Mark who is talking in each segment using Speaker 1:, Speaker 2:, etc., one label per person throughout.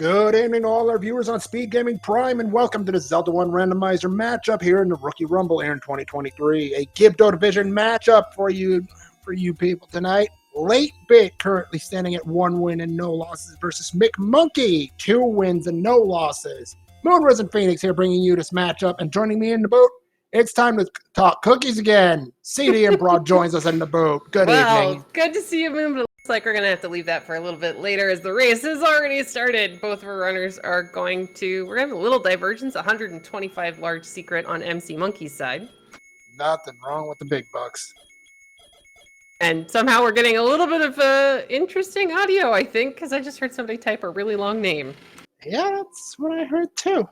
Speaker 1: Good evening to all our viewers on SpeedGaming Prime, and welcome to the Zelda 1 Randomizer matchup here in the Rookie Rumble here in 2023. A Gibdo Division matchup for you people tonight. Late Bit currently standing at 1 win and no losses versus McMonkey, 2 wins and no losses. Moonrise and Phoenix here bringing you this matchup, and joining me in the booth, it's time to talk cookies again. CD and Broad joins us in the booth. Good evening.
Speaker 2: Good to see you, Moon, but it looks like we're going to have to leave that for a little bit later as the race has already started. Both of our runners are we're going to have a little divergence, 125 large secret on MC Monkey's side.
Speaker 1: Nothing wrong with the big bucks.
Speaker 2: And somehow we're getting a little bit of interesting audio, I think, because I just heard somebody type a really long name.
Speaker 1: Yeah, that's what I heard too.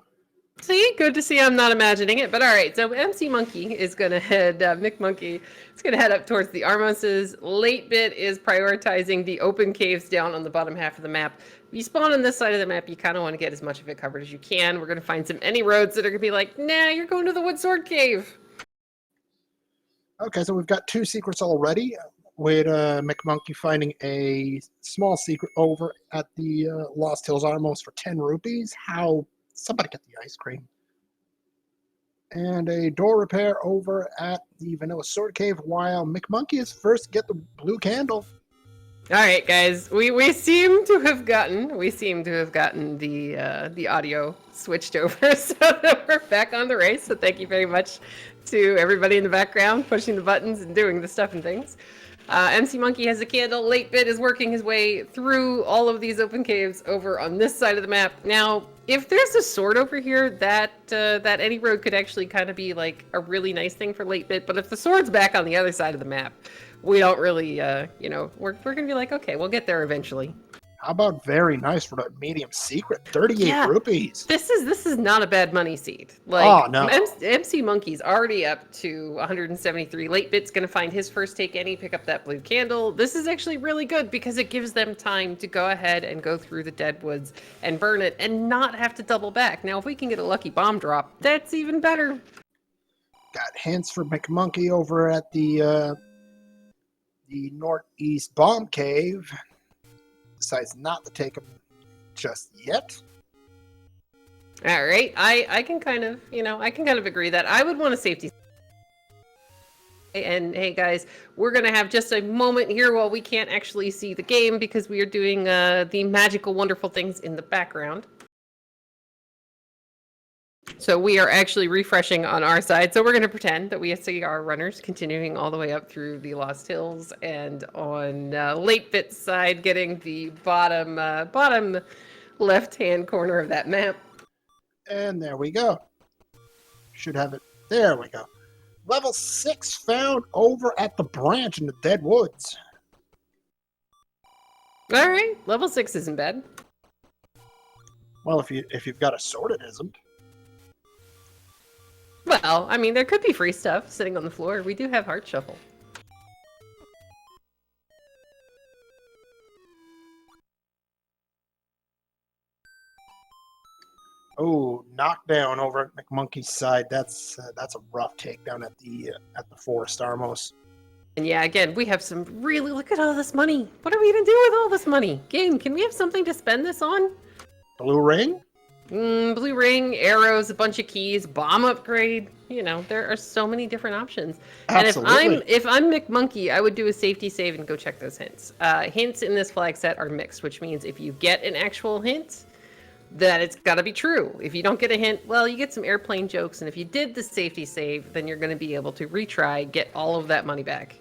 Speaker 2: See, good to see I'm not imagining it. But all right, so MC Monkey is going to head, McMonkey is going to head up towards the Armoses. Late Bit is prioritizing the open caves down on the bottom half of the map. If you spawn on this side of the map, you kind of want to get as much of it covered as you can. We're going to find some any roads that are going to be like, nah, you're going to the Wood Sword Cave.
Speaker 1: Okay, so we've got 2 secrets already, with McMonkey finding a small secret over at the Lost Hills Armos for 10 rupees. How? Somebody get the ice cream. And a door repair over at the Vanilla Sword Cave, while McMonkey is first to get the blue candle.
Speaker 2: All right, guys, we seem to have gotten the audio switched over so that we're back on the race. So thank you very much to everybody in the background pushing the buttons and doing the stuff and things. MC Monkey has a candle. Late Bit is working his way through all of these open caves over on this side of the map. Now, if there's a sword over here, that any road could actually kind of be like a really nice thing for Late Bit. But if the sword's back on the other side of the map, we don't really, we're gonna be like, okay, we'll get there eventually.
Speaker 1: How about very nice for the medium secret? 38 rupees.
Speaker 2: This is not a bad money seed. Like,
Speaker 1: oh, no.
Speaker 2: MC Monkey's already up to 173. Late Bit's going to find his first take any, pick up that blue candle. This is actually really good because it gives them time to go ahead and go through the dead woods and burn it and not have to double back. Now, if we can get a lucky bomb drop, that's even better.
Speaker 1: Got hints for McMonkey over at the Northeast Bomb Cave. Decides not to take him just yet.
Speaker 2: All right, I can kind of agree that I would want a safety. And hey guys, we're gonna have just a moment here while we can't actually see the game because we are doing the magical, wonderful things in the background. So we are actually refreshing on our side. So we're going to pretend that we see our runners continuing all the way up through the Lost Hills, and on Late Bit's side, getting the bottom left-hand corner of that map.
Speaker 1: And there we go. Should have it. There we go. Level 6 found over at the branch in the Dead Woods.
Speaker 2: All right, level 6 isn't bad.
Speaker 1: Well, if you've got a sword, it isn't.
Speaker 2: Well, I mean, there could be free stuff sitting on the floor. We do have Heart Shuffle.
Speaker 1: Oh, knockdown over at McMonkey's side. That's a rough takedown at the Forest Armos.
Speaker 2: And yeah, again, we have some really, look at all this money. What are we gonna do with all this money? Game, can we have something to spend this on?
Speaker 1: Blue ring?
Speaker 2: Blue ring, arrows, a bunch of keys, bomb upgrade. You know, there are so many different options.
Speaker 1: Absolutely.
Speaker 2: And if I'm McMonkey, I would do a safety save and go check those hints. Hints in this flag set are mixed, which means if you get an actual hint, that it's got to be true. If you don't get a hint, well, you get some airplane jokes. And if you did the safety save, then you're going to be able to retry, get all of that money back.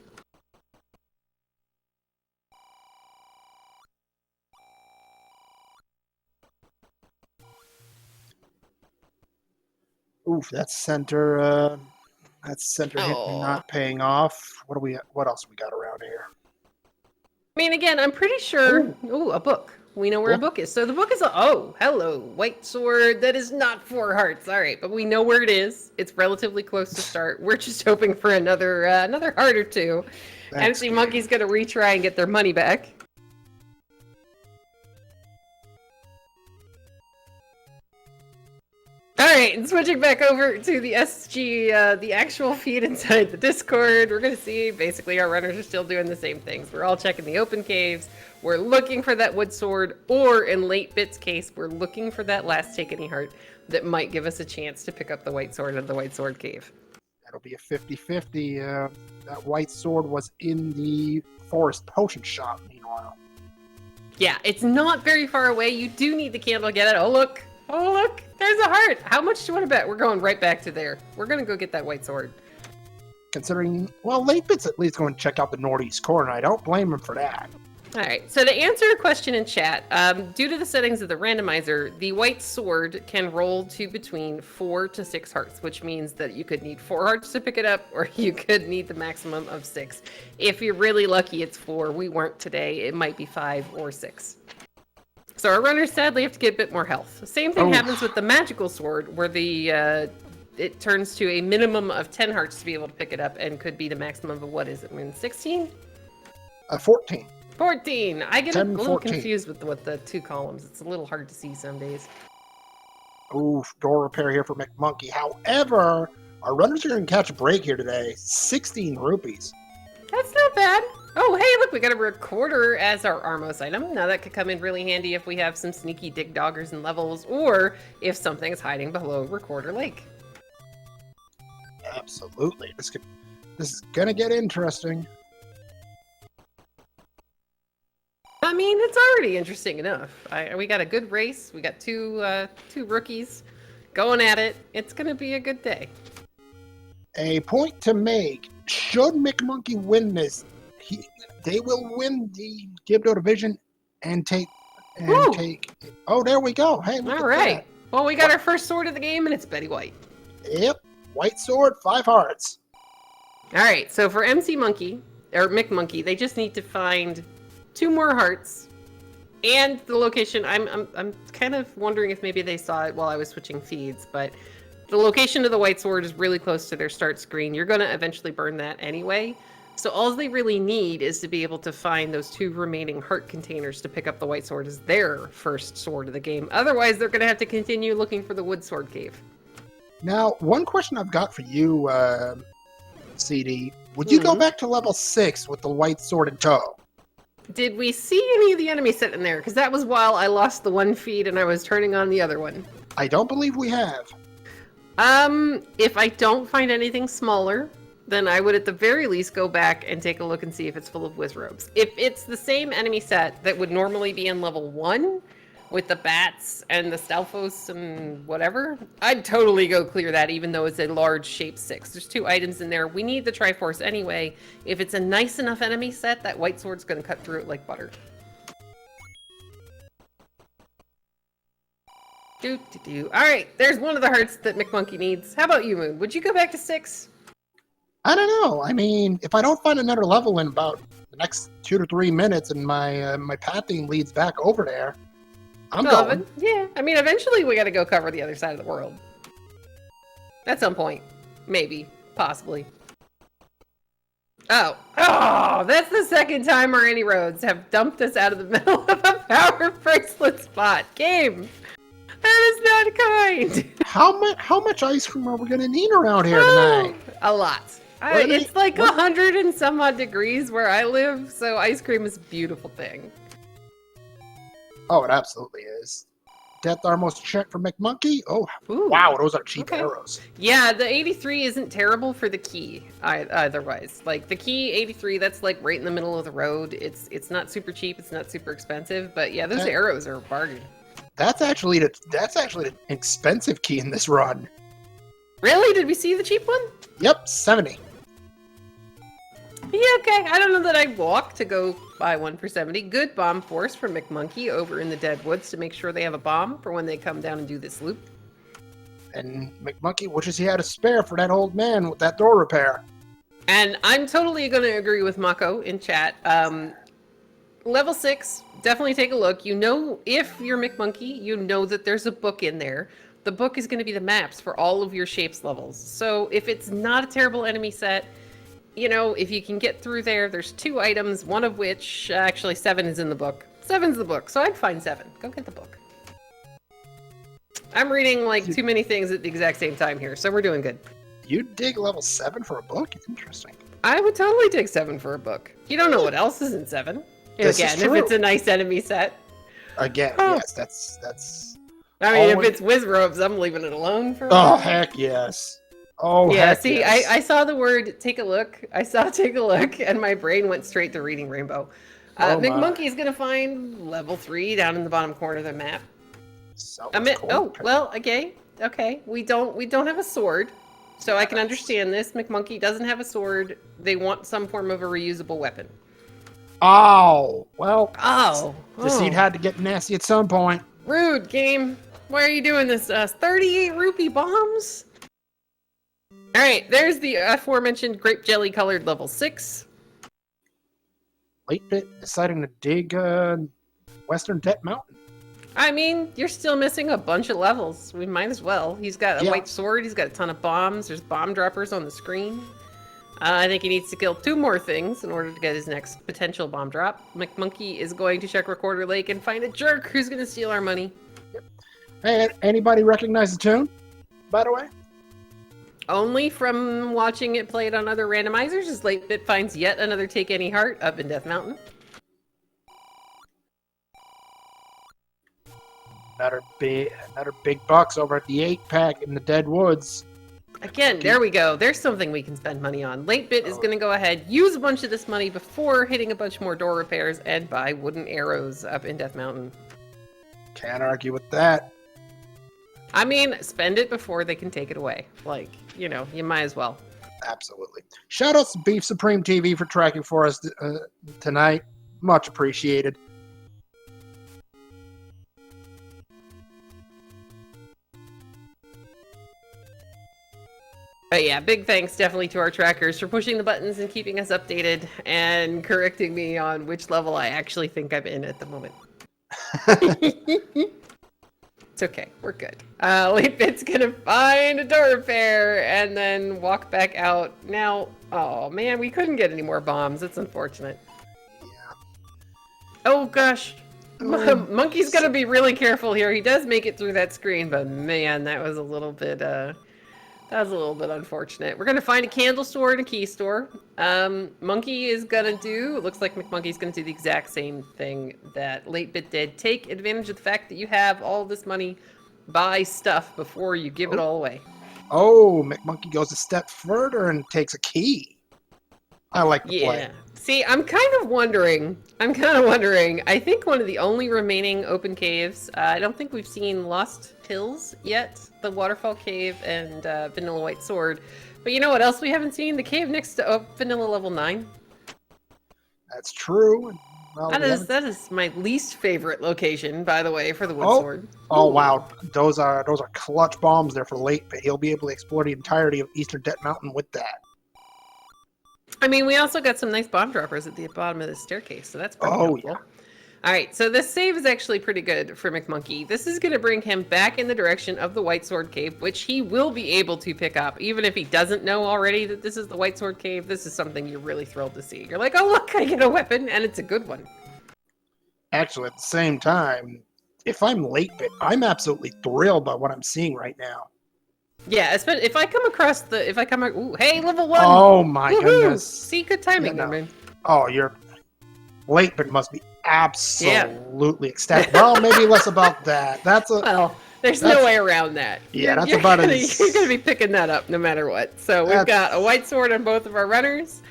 Speaker 1: Oof, that's center hit not paying off. What else we got around here?
Speaker 2: I mean, again, I'm pretty sure. Ooh, a book. We know where a book is. So the book is hello, white sword. That is not 4 hearts. All right, but we know where it is. It's relatively close to start. We're just hoping for another heart or 2. MC Monkey's gonna retry and get their money back. All right, and switching back over to the the actual feed inside the Discord, we're going to see basically our runners are still doing the same things. We're all checking the open caves. We're looking for that wood sword, or in Late Bit's case, we're looking for that last take any heart that might give us a chance to pick up the white sword at the white sword cave.
Speaker 1: That'll be a 50-50. That white sword was in the forest potion shop, meanwhile.
Speaker 2: Yeah, it's not very far away. You do need the candle to get it. Oh, look. Oh, look. There's a heart. How much do you want to bet? We're going right back to there. We're going to go get that white sword.
Speaker 1: Considering, well, Late Bit's at least going to check out the northeast corner. I don't blame him for that.
Speaker 2: All right, so to answer a question in chat, due to the settings of the randomizer, the white sword can roll to between 4 to 6 hearts, which means that you could need 4 hearts to pick it up, or you could need the maximum of 6. If you're really lucky, it's 4. We weren't today. It might be 5 or 6. So our runners sadly have to get a bit more health. The same thing happens with the magical sword, where it turns to a minimum of 10 hearts to be able to pick it up, and could be the maximum of, what is it, 16?
Speaker 1: 14.
Speaker 2: 14. I get
Speaker 1: 10,
Speaker 2: a little
Speaker 1: 14.
Speaker 2: confused with the 2 columns. It's a little hard to see some days.
Speaker 1: Oof, door repair here for McMonkey. However, our runners are going to catch a break here today. 16 rupees.
Speaker 2: That's not bad. Oh, hey, look, we got a recorder as our Armos item. Now that could come in really handy if we have some sneaky dig doggers and levels, or if something is hiding below Recorder Lake.
Speaker 1: Absolutely. This is going to get interesting.
Speaker 2: I mean, it's already interesting enough. We got a good race. We got two rookies going at it. It's going to be a good day.
Speaker 1: A point to make. Should McMonkey win this, they will win the Gibdo division and take. Oh, there we go. Hey, look
Speaker 2: all
Speaker 1: at
Speaker 2: right.
Speaker 1: that.
Speaker 2: Well, we got our first sword of the game, and it's Betty White.
Speaker 1: Yep. White sword, 5 hearts.
Speaker 2: All right. So for MC Monkey or McMonkey, they just need to find 2 more hearts, and the location. I'm kind of wondering if maybe they saw it while I was switching feeds, but the location of the white sword is really close to their start screen. You're going to eventually burn that anyway. So all they really need is to be able to find those 2 remaining heart containers to pick up the white sword as their first sword of the game. Otherwise, they're going to have to continue looking for the wood sword cave.
Speaker 1: Now, one question I've got for you, CD. Would you go back to level 6 with the white sword in tow?
Speaker 2: Did we see any of the enemies sitting there? Because that was while I lost the one feed and I was turning on the other one.
Speaker 1: I don't believe we have.
Speaker 2: If I don't find anything smaller, then I would at the very least go back and take a look and see if it's full of wizrobes. If it's the same enemy set that would normally be in level 1, with the bats and the Stalfos and whatever, I'd totally go clear that, even though it's a large shape 6. There's 2 items in there. We need the Triforce anyway. If it's a nice enough enemy set, that white sword's going to cut through it like butter. Alright, there's one of the hearts that McMonkey needs. How about you, Moon? Would you go back to 6?
Speaker 1: I don't know. I mean, if I don't find another level in about the next 2 to 3 minutes and my pathing leads back over there, I'm going.
Speaker 2: Yeah, I mean, eventually we got to go cover the other side of the world. At some point. Maybe. Possibly. Oh, that's the second time our Any Roads have dumped us out of the middle of a power bracelet spot. Game! That is not kind!
Speaker 1: How much ice cream are we going to need around here tonight?
Speaker 2: A lot. It's like 100 and some odd degrees where I live, so ice cream is a beautiful thing.
Speaker 1: Oh, it absolutely is. Death Armos check for McMonkey. Oh,
Speaker 2: ooh.
Speaker 1: Wow, those are cheap arrows.
Speaker 2: Yeah, the 83 isn't terrible for the key, otherwise. Like, the key 83, that's like right in the middle of the road. It's not super cheap, it's not super expensive, but yeah, those arrows are a bargain. That's actually
Speaker 1: the expensive key in this run.
Speaker 2: Really? Did we see the cheap one?
Speaker 1: Yep, 70.
Speaker 2: Yeah, okay. I don't know that I'd walk to go buy one for 70. Good bomb force for McMonkey over in the Dead Woods to make sure they have a bomb for when they come down and do this loop.
Speaker 1: And McMonkey wishes he had a spare for that old man with that door repair.
Speaker 2: And I'm totally going to agree with Mako in chat. Level 6, definitely take a look. You know, if you're McMonkey, you know that there's a book in there. The book is going to be the maps for all of your shapes levels. So if it's not a terrible enemy set, you know, if you can get through there, there's 2 items, one of which, actually 7 is in the book. 7's the book, so I'd find 7. Go get the book. I'm reading like too many things at the exact same time here, so we're doing good.
Speaker 1: You dig level 7 for a book? Interesting.
Speaker 2: I would totally take 7 for a book. You don't know what else is in 7.
Speaker 1: This
Speaker 2: Again,
Speaker 1: is
Speaker 2: if
Speaker 1: true.
Speaker 2: it's a nice enemy set.
Speaker 1: Again, yes, that's.
Speaker 2: I mean,
Speaker 1: always...
Speaker 2: if it's Wizrobes, I'm leaving it alone for a
Speaker 1: Oh,
Speaker 2: while.
Speaker 1: heck yes. Oh,
Speaker 2: yeah,
Speaker 1: heck
Speaker 2: see,
Speaker 1: yes.
Speaker 2: I saw the word take a look. I saw take a look, and my brain went straight to reading Rainbow. McMonkey is going to find level 3 down in the bottom corner of the map. Well, okay. We don't have a sword, so I can understand this. McMonkey doesn't have a sword. They want some form of a reusable weapon.
Speaker 1: Oh, well.
Speaker 2: The
Speaker 1: seed had to get nasty at some point.
Speaker 2: Rude, game. Why are you doing this to us? 38 rupee bombs? Alright, there's the aforementioned grape jelly colored level 6.
Speaker 1: latebit deciding to dig Western Debt Mountain.
Speaker 2: I mean, you're still missing a bunch of levels. We might as well. He's got a white sword. He's got a ton of bombs. There's bomb droppers on the screen. I think he needs to kill 2 more things in order to get his next potential bomb drop. McMonkey is going to check Recorder Lake and find a jerk who's going to steal our money.
Speaker 1: Hey, anybody recognize the tune, by the way?
Speaker 2: Only from watching it played on other randomizers, as latebit finds yet another Take Any Heart up in Death Mountain.
Speaker 1: Another big bucks over at the 8-pack in the Dead Woods.
Speaker 2: Again, there we go. There's something we can spend money on. latebit is going to go ahead, use a bunch of this money before hitting a bunch more door repairs, and buy wooden arrows up in Death Mountain.
Speaker 1: Can't argue with that.
Speaker 2: I mean, spend it before they can take it away. Like, you know, you might as well.
Speaker 1: Absolutely. Shout out to Beef Supreme TV for tracking for us tonight. Much appreciated.
Speaker 2: But yeah, big thanks definitely to our trackers for pushing the buttons and keeping us updated and correcting me on which level I actually think I'm in at the moment. It's okay, we're good. latebit's gonna find a door repair and then walk back out. Now, oh man, we couldn't get any more bombs. It's unfortunate.
Speaker 1: Yeah.
Speaker 2: Oh gosh. Monkey's gonna be really careful here. He does make it through that screen, but man, that was a little bit unfortunate. We're gonna find a candle store and a key store. Monkey is gonna do, it looks like McMonkey's gonna do the exact same thing that latebit did. Take advantage of the fact that you have all this money, buy stuff before you give it all away.
Speaker 1: Oh, McMonkey goes a step further and takes a key. I like the play.
Speaker 2: See, I'm kind of wondering, I think one of the only remaining open caves, I don't think we've seen Lost Hills yet, the Waterfall Cave and Vanilla White Sword. But you know what else we haven't seen? The cave next to Vanilla Level 9.
Speaker 1: That's true. Well,
Speaker 2: that is my least favorite location, by the way, for the Wood Sword.
Speaker 1: Oh wow, those are clutch bombs there for latebit. He'll be able to explore the entirety of Eastern Debt Mountain with that.
Speaker 2: I mean, we also got some nice bomb droppers at the bottom of the staircase, so that's pretty helpful.
Speaker 1: Yeah.
Speaker 2: All right, so this save is actually pretty good for McMonkey. This is going to bring him back in the direction of the White Sword Cave, which he will be able to pick up. Even if he doesn't know already that this is the White Sword Cave, this is something you're really thrilled to see. You're like, oh, look, I get a weapon, and it's a good one. Actually,
Speaker 1: at the same time, if I'm latebit, I'm absolutely thrilled by what I'm seeing right now.
Speaker 2: Yeah, if I come across ooh, hey, level 1!
Speaker 1: Oh my goodness.
Speaker 2: See, good timing there, man.
Speaker 1: Oh, your latebit must be absolutely ecstatic. Well, maybe less about that.
Speaker 2: There's no way around that.
Speaker 1: Yeah, you're
Speaker 2: gonna be picking that up no matter what. So we've got a white sword on both of our runners.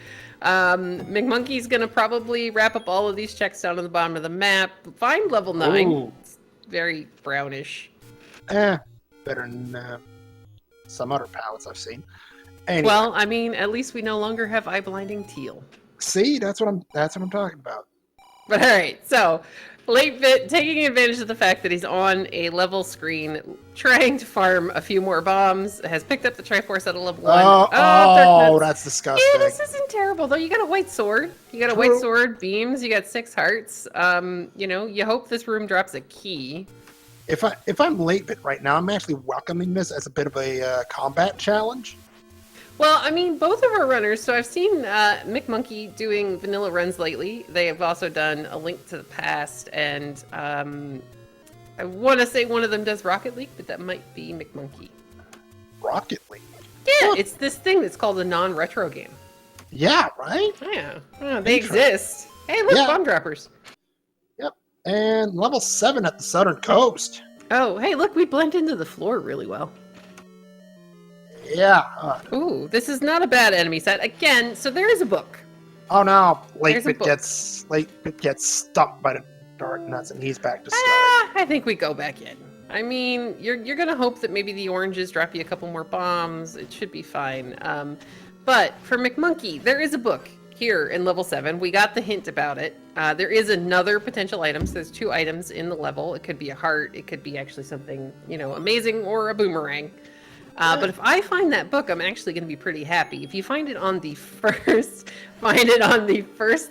Speaker 2: McMonkey's gonna probably wrap up all of these checks down on the bottom of the map. Find level 9.
Speaker 1: Ooh.
Speaker 2: It's very brownish.
Speaker 1: Better than some other palettes I've seen. Anyway.
Speaker 2: Well, I mean, at least we no longer have eye-blinding teal.
Speaker 1: See, that's what I'm talking about.
Speaker 2: But all right, so latebit taking advantage of the fact that he's on a level screen, trying to farm a few more bombs, has picked up the Triforce at a level 1.
Speaker 1: Oh, that's disgusting.
Speaker 2: Yeah, this isn't terrible though. You got a white sword. You got a white sword, beams. You got 6 hearts. You know, you hope this room drops a key.
Speaker 1: If I'm latebit right now, I'm actually welcoming this as a bit of a combat challenge.
Speaker 2: Well, I mean, both of our runners, so I've seen McMonkey doing vanilla runs lately. They have also done A Link to the Past and I want to say one of them does Rocket League, but that might be McMonkey.
Speaker 1: Rocket League?
Speaker 2: Yeah,
Speaker 1: What?
Speaker 2: it's this thing that's called a non-retro game.
Speaker 1: Yeah, right?
Speaker 2: Yeah, oh, they exist. Hey, look, bomb droppers.
Speaker 1: Yep, and level 7 at the southern coast.
Speaker 2: Oh, hey, look, we blend into the floor really well.
Speaker 1: Yeah.
Speaker 2: Ooh, this is not a bad enemy set. Again, so there is a book.
Speaker 1: Oh no, latebit gets stuck by the dark nuts and he's back to start.
Speaker 2: I think we go back in. I mean, you're gonna hope that maybe the oranges drop you a couple more bombs. It should be fine. But for McMonkey, there is a book here in level 7. We got the hint about it. There is another potential item. So there's 2 items in the level. It could be a heart. It could be actually something, you know, amazing, or a boomerang. But if I find that book, I'm actually going to be pretty happy. If you find it on the first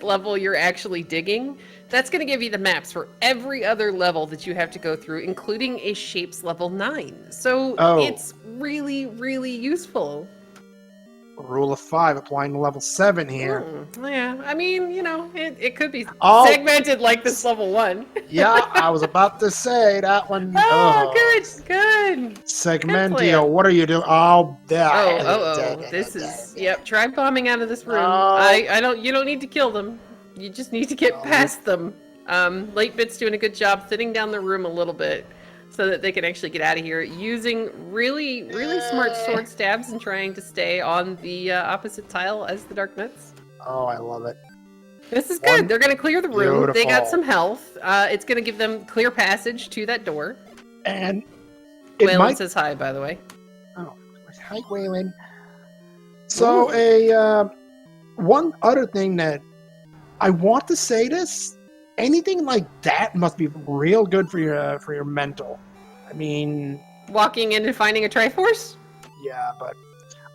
Speaker 2: level you're actually digging, that's going to give you the maps for every other level that you have to go through, including a shapes level 9. So it's really, really useful.
Speaker 1: Rule of 5 applying to level 7 here.
Speaker 2: Yeah, I mean, you know, it could be segmented like this level 1.
Speaker 1: Yeah, I was about to say that one.
Speaker 2: Good.
Speaker 1: Segmentio, what are you doing? Oh,
Speaker 2: this is, yep, try bombing out of this room. No. You don't need to kill them. You just need to get past them. Latebit's doing a good job thinning down the room a little bit, so that they can actually get out of here using really, really smart sword stabs and trying to stay on the opposite tile as the Dark Nuts.
Speaker 1: Oh, I love it.
Speaker 2: This is good. They're going to clear the room. Beautiful. They got some health. It's going to give them clear passage to that door.
Speaker 1: And
Speaker 2: Waylon says hi, by the way.
Speaker 1: Oh, hi, Waylon. So one other thing that I want to say this, anything like that must be real good for your mental. I mean,
Speaker 2: walking in and finding a Triforce?
Speaker 1: Yeah, but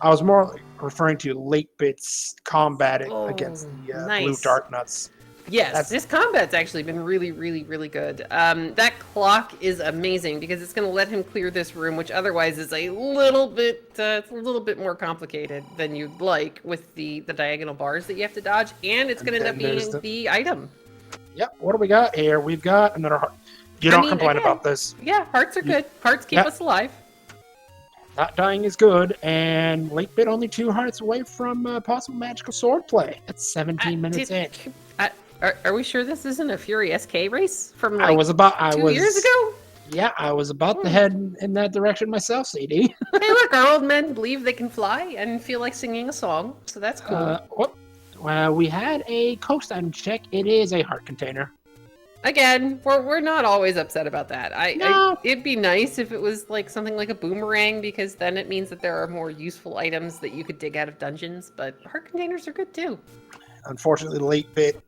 Speaker 1: I was more referring to latebit's combat against the blue dark nuts.
Speaker 2: Yes, this combat's actually been really, really, really good. That clock is amazing because it's going to let him clear this room, which otherwise is a little bit more complicated than you'd like with the diagonal bars that you have to dodge, and it's going to end up being the item.
Speaker 1: Yep, what do we got here? We've got another heart. You don't complain about this.
Speaker 2: Yeah, hearts are good. Hearts keep us alive.
Speaker 1: Not dying is good, and latebit only 2 hearts away from possible magical sword play. That's 17 minutes in.
Speaker 2: Are we sure this isn't a Fury SK race from 2 years ago?
Speaker 1: Yeah, I was about to head in that direction myself, CD.
Speaker 2: Hey, look, our old men believe they can fly and feel like singing a song, so that's cool.
Speaker 1: We had a coast item check. It is a heart container.
Speaker 2: Again, we're not always upset about that. It'd be nice if it was like something like a boomerang, because then it means that there are more useful items that you could dig out of dungeons, but heart containers are good too.
Speaker 1: Unfortunately, latebit,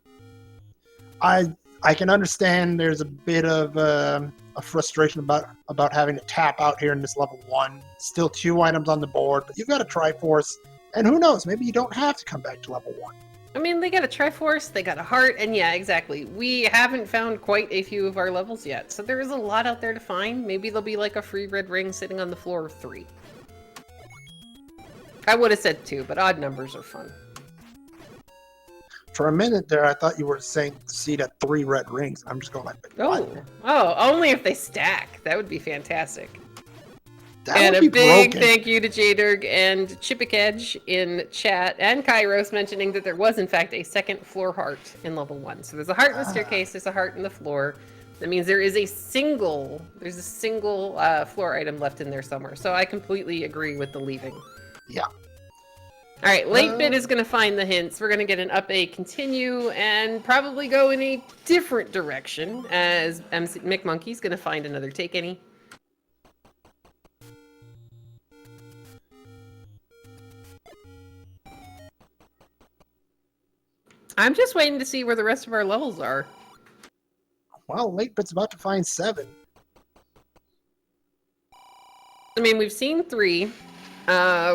Speaker 1: I can understand there's a bit of a frustration about having to tap out here in this level 1. Still 2 items on the board, but you've got a Triforce, and who knows, maybe you don't have to come back to level 1.
Speaker 2: I mean, they got a Triforce, they got a heart, and yeah, exactly. We haven't found quite a few of our levels yet, so there is a lot out there to find. Maybe there'll be like a free red ring sitting on the floor of 3. I would have said 2, but odd numbers are fun.
Speaker 1: For a minute there, I thought you were saying see that 3 red rings. I'm just going like, what?
Speaker 2: Oh, only if they stack. That would be fantastic.
Speaker 1: And
Speaker 2: a big thank you to Jderg and Chipikedge in chat, and Kairos mentioning that there was in fact a second floor heart in level 1. So there's a heart in the staircase, there's a heart in the floor. That means there's a single floor item left in there somewhere. So I completely agree with the leaving.
Speaker 1: Yeah.
Speaker 2: All right, latebit is going to find the hints. We're going to get an up A continue and probably go in a different direction, as McMonkey's going to find another take any. I'm just waiting to see where the rest of our levels are.
Speaker 1: Well, latebit's about to find 7.
Speaker 2: I mean, we've seen 3.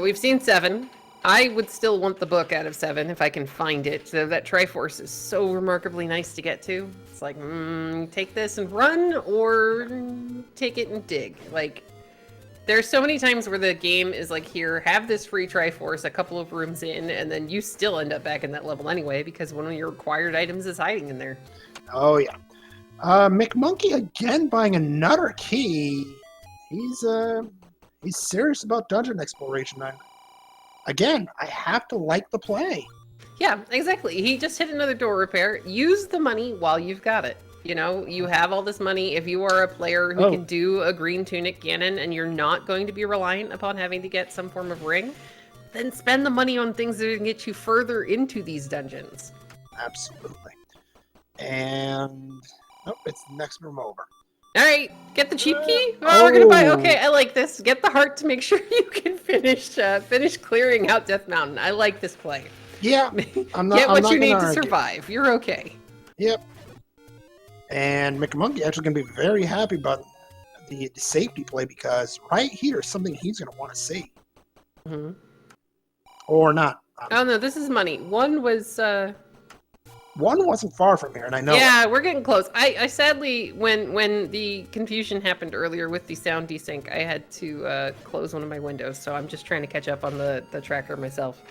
Speaker 2: We've seen 7. I would still want the book out of 7 if I can find it. So that Triforce is so remarkably nice to get to. It's like, take this and run, or take it and dig. Like, there's so many times where the game is like, here, have this free Triforce a couple of rooms in, and then you still end up back in that level anyway, because one of your required items is hiding in there.
Speaker 1: Oh, yeah. McMonkey again buying another key. He's serious about dungeon exploration. Again, I have to like the play.
Speaker 2: Yeah, exactly. He just hit another door repair. Use the money while you've got it. You know, you have all this money. If you are a player who can do a green tunic Ganon and you're not going to be reliant upon having to get some form of ring, then spend the money on things that can get you further into these dungeons.
Speaker 1: Absolutely. And it's the next room over.
Speaker 2: All right, get the cheap key. Oh, we're gonna buy. Okay, I like this. Get the heart to make sure you can finish clearing out Death Mountain. I like this play.
Speaker 1: Yeah, I'm not.
Speaker 2: Get what you need to
Speaker 1: argue.
Speaker 2: survive. You're okay.
Speaker 1: Yep. And McMonkey actually going to be very happy about the safety play because right here is something he's going to want to see.
Speaker 2: Mm-hmm.
Speaker 1: Or not.
Speaker 2: Oh no, this is money. One wasn't
Speaker 1: far from here, and I know.
Speaker 2: Yeah, we're getting close. I sadly, when the confusion happened earlier with the sound desync, I had to close one of my windows, so I'm just trying to catch up on the tracker myself.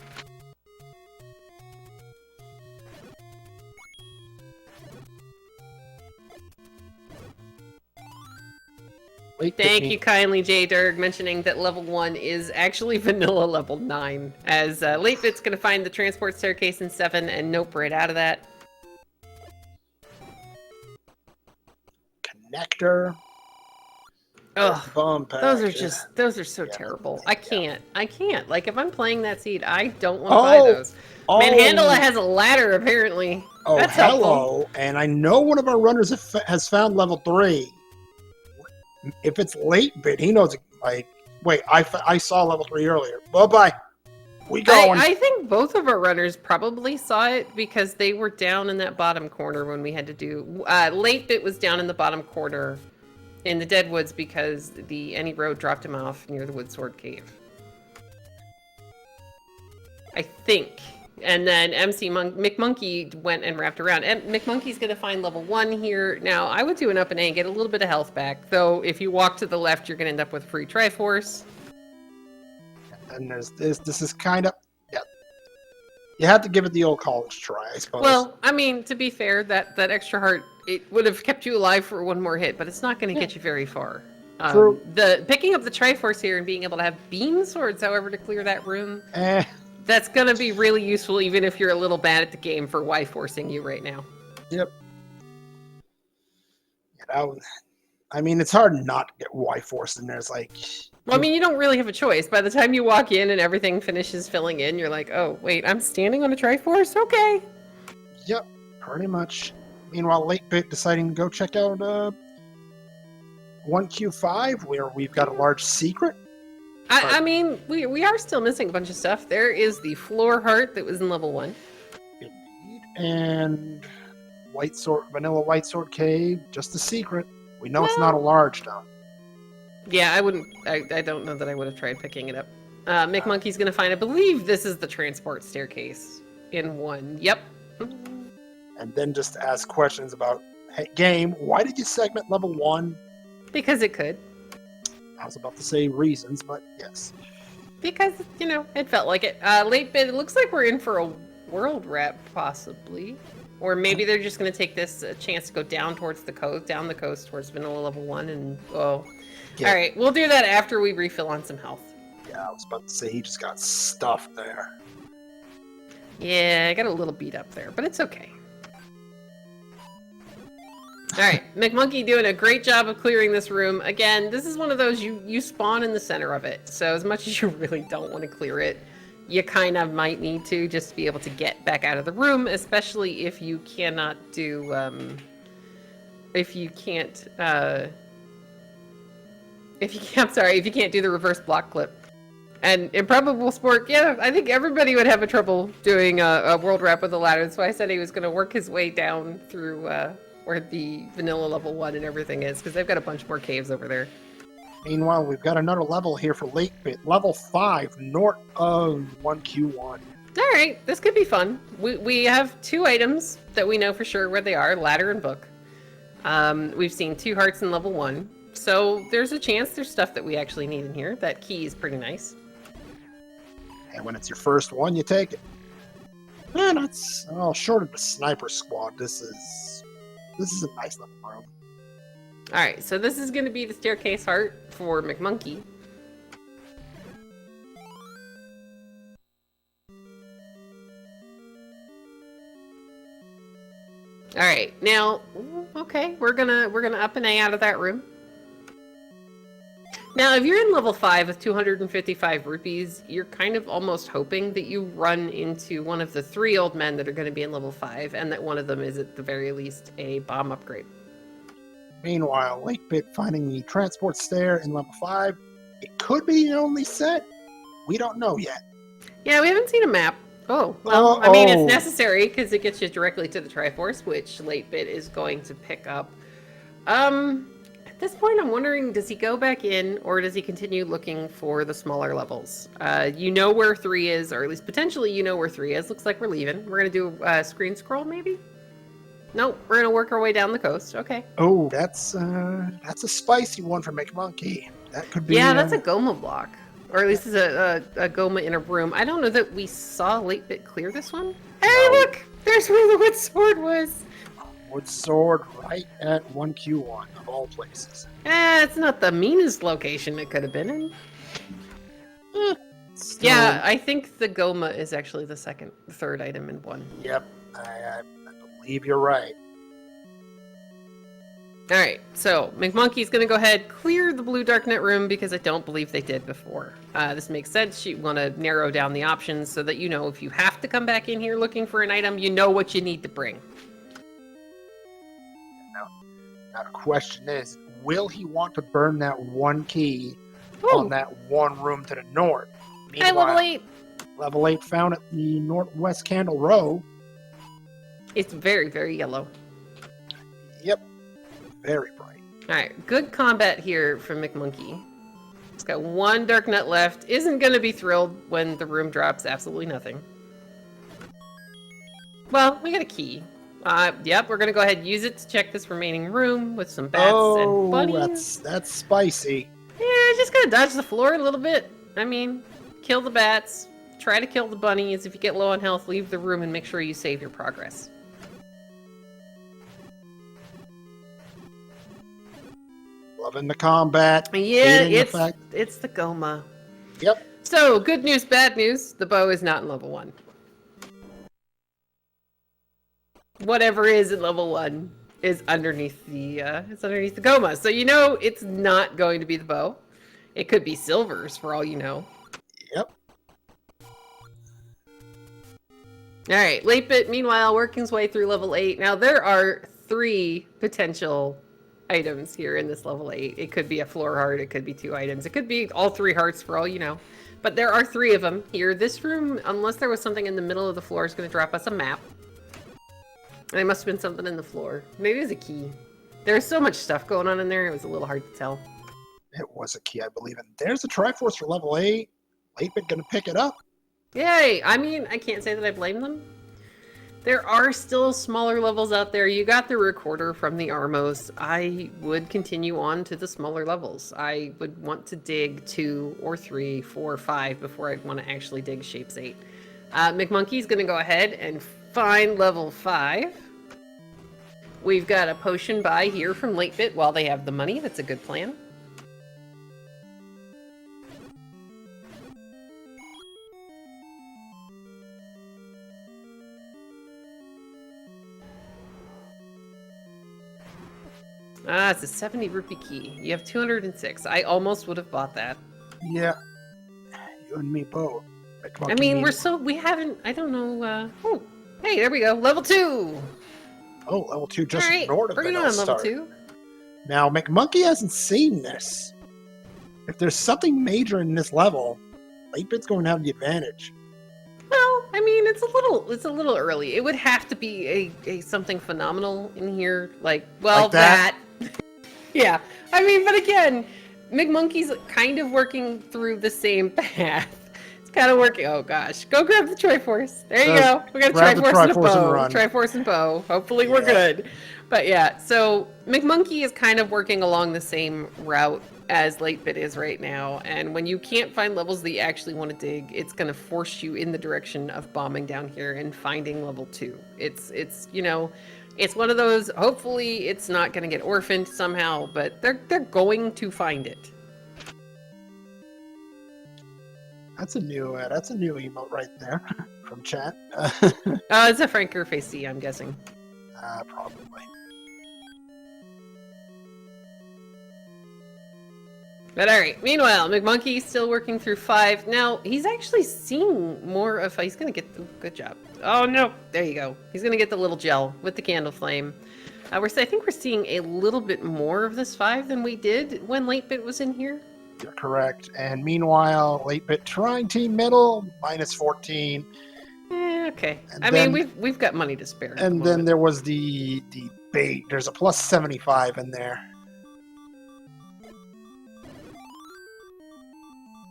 Speaker 2: Thank you kindly, J-Durg, mentioning that level 1 is actually vanilla level 9, as latebit's going to find the transport staircase in 7 and nope right out of that.
Speaker 1: Connector.
Speaker 2: Ugh, those are so terrible. I can't. Like, if I'm playing that seed, I don't want to buy those. Manhandla has a ladder, apparently.
Speaker 1: Oh,
Speaker 2: that's
Speaker 1: hello.
Speaker 2: helpful.
Speaker 1: And I know one of our runners has found level 3. If it's latebit, he knows, like, wait, I saw level 3 earlier. Bye-bye. We going.
Speaker 2: I think both of our runners probably saw it because they were down in that bottom corner when we had to do... latebit was down in the bottom corner in the Deadwoods because the Any Road dropped him off near the Woodsword Cave. I think. And then McMonkey went and wrapped around. And McMonkey's going to find level 1 here. Now, I would do an up and A and get a little bit of health back. Though, if you walk to the left, you're going to end up with free Triforce.
Speaker 1: And there's this. This is kind of... Yeah. You have to give it the old college try, I suppose.
Speaker 2: Well, I mean, to be fair, that extra heart, it would have kept you alive for one more hit, but it's not going to get you very far.
Speaker 1: True.
Speaker 2: Picking up the Triforce here and being able to have beam swords, however, to clear that room... That's going to be really useful even if you're a little bad at the game for Y-forcing you right now.
Speaker 1: Yep. I mean, it's hard not to get Y-forced in there. It's like...
Speaker 2: Well, I mean, you don't really have a choice. By the time you walk in and everything finishes filling in, you're like, oh, wait, I'm standing on a Triforce? Okay.
Speaker 1: Yep, pretty much. Meanwhile, latebit deciding to go check out 1Q5, where we've got a large secret.
Speaker 2: I mean, we are still missing a bunch of stuff. There is the floor heart that was in level 1.
Speaker 1: Indeed. And vanilla white sword cave, just a secret. We know it's not a large town.
Speaker 2: Yeah, I don't know that I would have tried picking it up. McMonkey's gonna find, I believe this is the transport staircase in 1. Yep.
Speaker 1: And then just ask questions about, hey, game, why did you segment level 1?
Speaker 2: Because it could.
Speaker 1: I was about to say reasons, but yes.
Speaker 2: Because, it felt like it. Latebit, it looks like we're in for a world wrap, possibly. Or maybe they're just going to take this chance to go down towards the coast, towards vanilla level 1, and, Yeah. Alright, we'll do that after we refill on some health.
Speaker 1: Yeah, I was about to say he just got stuffed there.
Speaker 2: Yeah, I got a little beat up there, but it's okay. Alright, McMonkey doing a great job of clearing this room. Again, this is one of those you spawn in the center of it, so as much as you really don't want to clear it, you kind of might need to just to be able to get back out of the room, especially if you cannot do, if you can't do the reverse block clip. And Improbable Sport, yeah, I think everybody would have a trouble doing a world wrap with a ladder. That's why I said he was going to work his way down through where the vanilla level 1 and everything is, because they've got a bunch more caves over there.
Speaker 1: Meanwhile, we've got another level here for latebit, level 5, north of 1Q1.
Speaker 2: All right, this could be fun. We have 2 items that we know for sure where they are, ladder and book. We've seen 2 hearts in level 1, so there's a chance there's stuff that we actually need in here. That key is pretty nice.
Speaker 1: And when it's your first one, you take it. And it's short of the sniper squad. This is This is a nice little room.
Speaker 2: All right, so this is going to be the staircase heart for McMonkey. All right, now, okay, we're gonna up and A out of that room. Now, if you're in level 5 with 255 rupees, you're kind of almost hoping that you run into one of the 3 old men that are going to be in level 5, and that one of them is at the very least a bomb upgrade.
Speaker 1: Meanwhile, latebit finding the transport stair in level 5. It could be the only set. We don't know yet.
Speaker 2: Yeah, we haven't seen a map. Oh, well, I mean, it's necessary because it gets you directly to the Triforce, which latebit is going to pick up. At this point, I'm wondering, does he go back in, or does he continue looking for the smaller levels? You know where 3 is, or at least potentially you know where 3 is. Looks like we're leaving. We're going to do a screen scroll, maybe? Nope, we're going to work our way down the coast. Okay.
Speaker 1: Oh, that's a spicy one for McMonkey. That could be...
Speaker 2: Yeah, that's a Goma block. Or at least it's a Goma in a room. I don't know that we saw latebit clear this one. Hey, look! There's where the wood sword was.
Speaker 1: Wood sword right at 1Q1 of all places.
Speaker 2: It's not the meanest location it could have been in. Yeah, I think the Goma is actually the third item in 1.
Speaker 1: Yep, I believe you're right.
Speaker 2: All right, so McMonkey's going to go ahead, clear the blue darknet room because I don't believe they did before. This makes sense. You want to narrow down the options so that you know if you have to come back in here looking for an item, you know what you need to bring.
Speaker 1: Now the question is, will he want to burn that 1 key on that 1 room to the north?
Speaker 2: Hi, level 8.
Speaker 1: Level 8 found at the northwest candle row.
Speaker 2: It's very, very yellow.
Speaker 1: Yep. Very bright.
Speaker 2: All right, good combat here from McMonkey. He's got 1 dark nut left. Isn't going to be thrilled when the room drops absolutely nothing. Well, we got a key. Yep, we're going to go ahead and use it to check this remaining room with some bats and bunnies.
Speaker 1: That's spicy.
Speaker 2: Yeah, just got to dodge the floor a little bit. I mean, kill the bats, try to kill the bunnies. If you get low on health, leave the room and make sure you save your progress.
Speaker 1: Loving the combat.
Speaker 2: Yeah, it's the Goma.
Speaker 1: Yep.
Speaker 2: So, good news, bad news. The bow is not in level 1. Whatever is in level 1 is underneath the Goma. So you know it's not going to be the bow. It could be silvers for all you know.
Speaker 1: Yep.
Speaker 2: Alright, latebit, meanwhile, working his way through level 8. Now there are 3 potential items here in this level 8. It could be a floor heart, it could be 2 items, it could be all 3 hearts for all you know. But there are 3 of them here. This room, unless there was something in the middle of the floor, is going to drop us a map. And there must have been something in the floor. Maybe it was a key. There's so much stuff going on in there, it was a little hard to tell.
Speaker 1: It was a key, I believe. And there's the Triforce for level 8. latebit going to pick it up.
Speaker 2: Yay! I mean, I can't say that I blame them. There are still smaller levels out there. You got the recorder from the Armos. I would continue on to the smaller levels. I would want to dig 2 or 3, 4 or 5 before I'd want to actually dig Shapes 8. McMonkey's going to go ahead and find level 5. We've got a potion buy here from latebit while they have the money. That's a good plan. It's a 70 rupee key. You have 206. I almost would have bought that.
Speaker 1: Yeah. You and me both.
Speaker 2: I mean, we haven't, I don't know, oh, hey, there we go, level 2!
Speaker 1: Oh, level 2 just
Speaker 2: right,
Speaker 1: north of the
Speaker 2: bring it on, level 2.
Speaker 1: Now, McMonkey hasn't seen this. If there's something major in this level, latebit's going to have the advantage.
Speaker 2: Well, I mean, it's a little early. It would have to be a something phenomenal in here, like that. Yeah, I mean, but again, McMonkey's kind of working through the same path. It's kind of working. Oh gosh, go grab the Triforce. There you go. We got a Triforce and a bow. Triforce and bow. Hopefully we're good. But yeah, so McMonkey is kind of working along the same route as latebit is right now. And when you can't find levels that you actually want to dig, it's going to force you in the direction of bombing down here and finding level 2. It's you know, It's one of those, hopefully it's not going to get orphaned somehow, but they're going to find it.
Speaker 1: That's a new emote right there from chat.
Speaker 2: It's a Franker Face C, I'm guessing.
Speaker 1: Probably.
Speaker 2: But alright, meanwhile, McMonkey still working through 5. Now, he's actually seeing more of... He's going to get... Good job. Oh, no. There you go. He's going to get the little gel with the candle flame. I think we're seeing a little bit more of this 5 than we did when latebit was in here.
Speaker 1: You're correct. And meanwhile, latebit trying team middle, minus 14.
Speaker 2: Okay.
Speaker 1: And
Speaker 2: we've got money to spare.
Speaker 1: And then there was the bait. There's a plus 75 in there.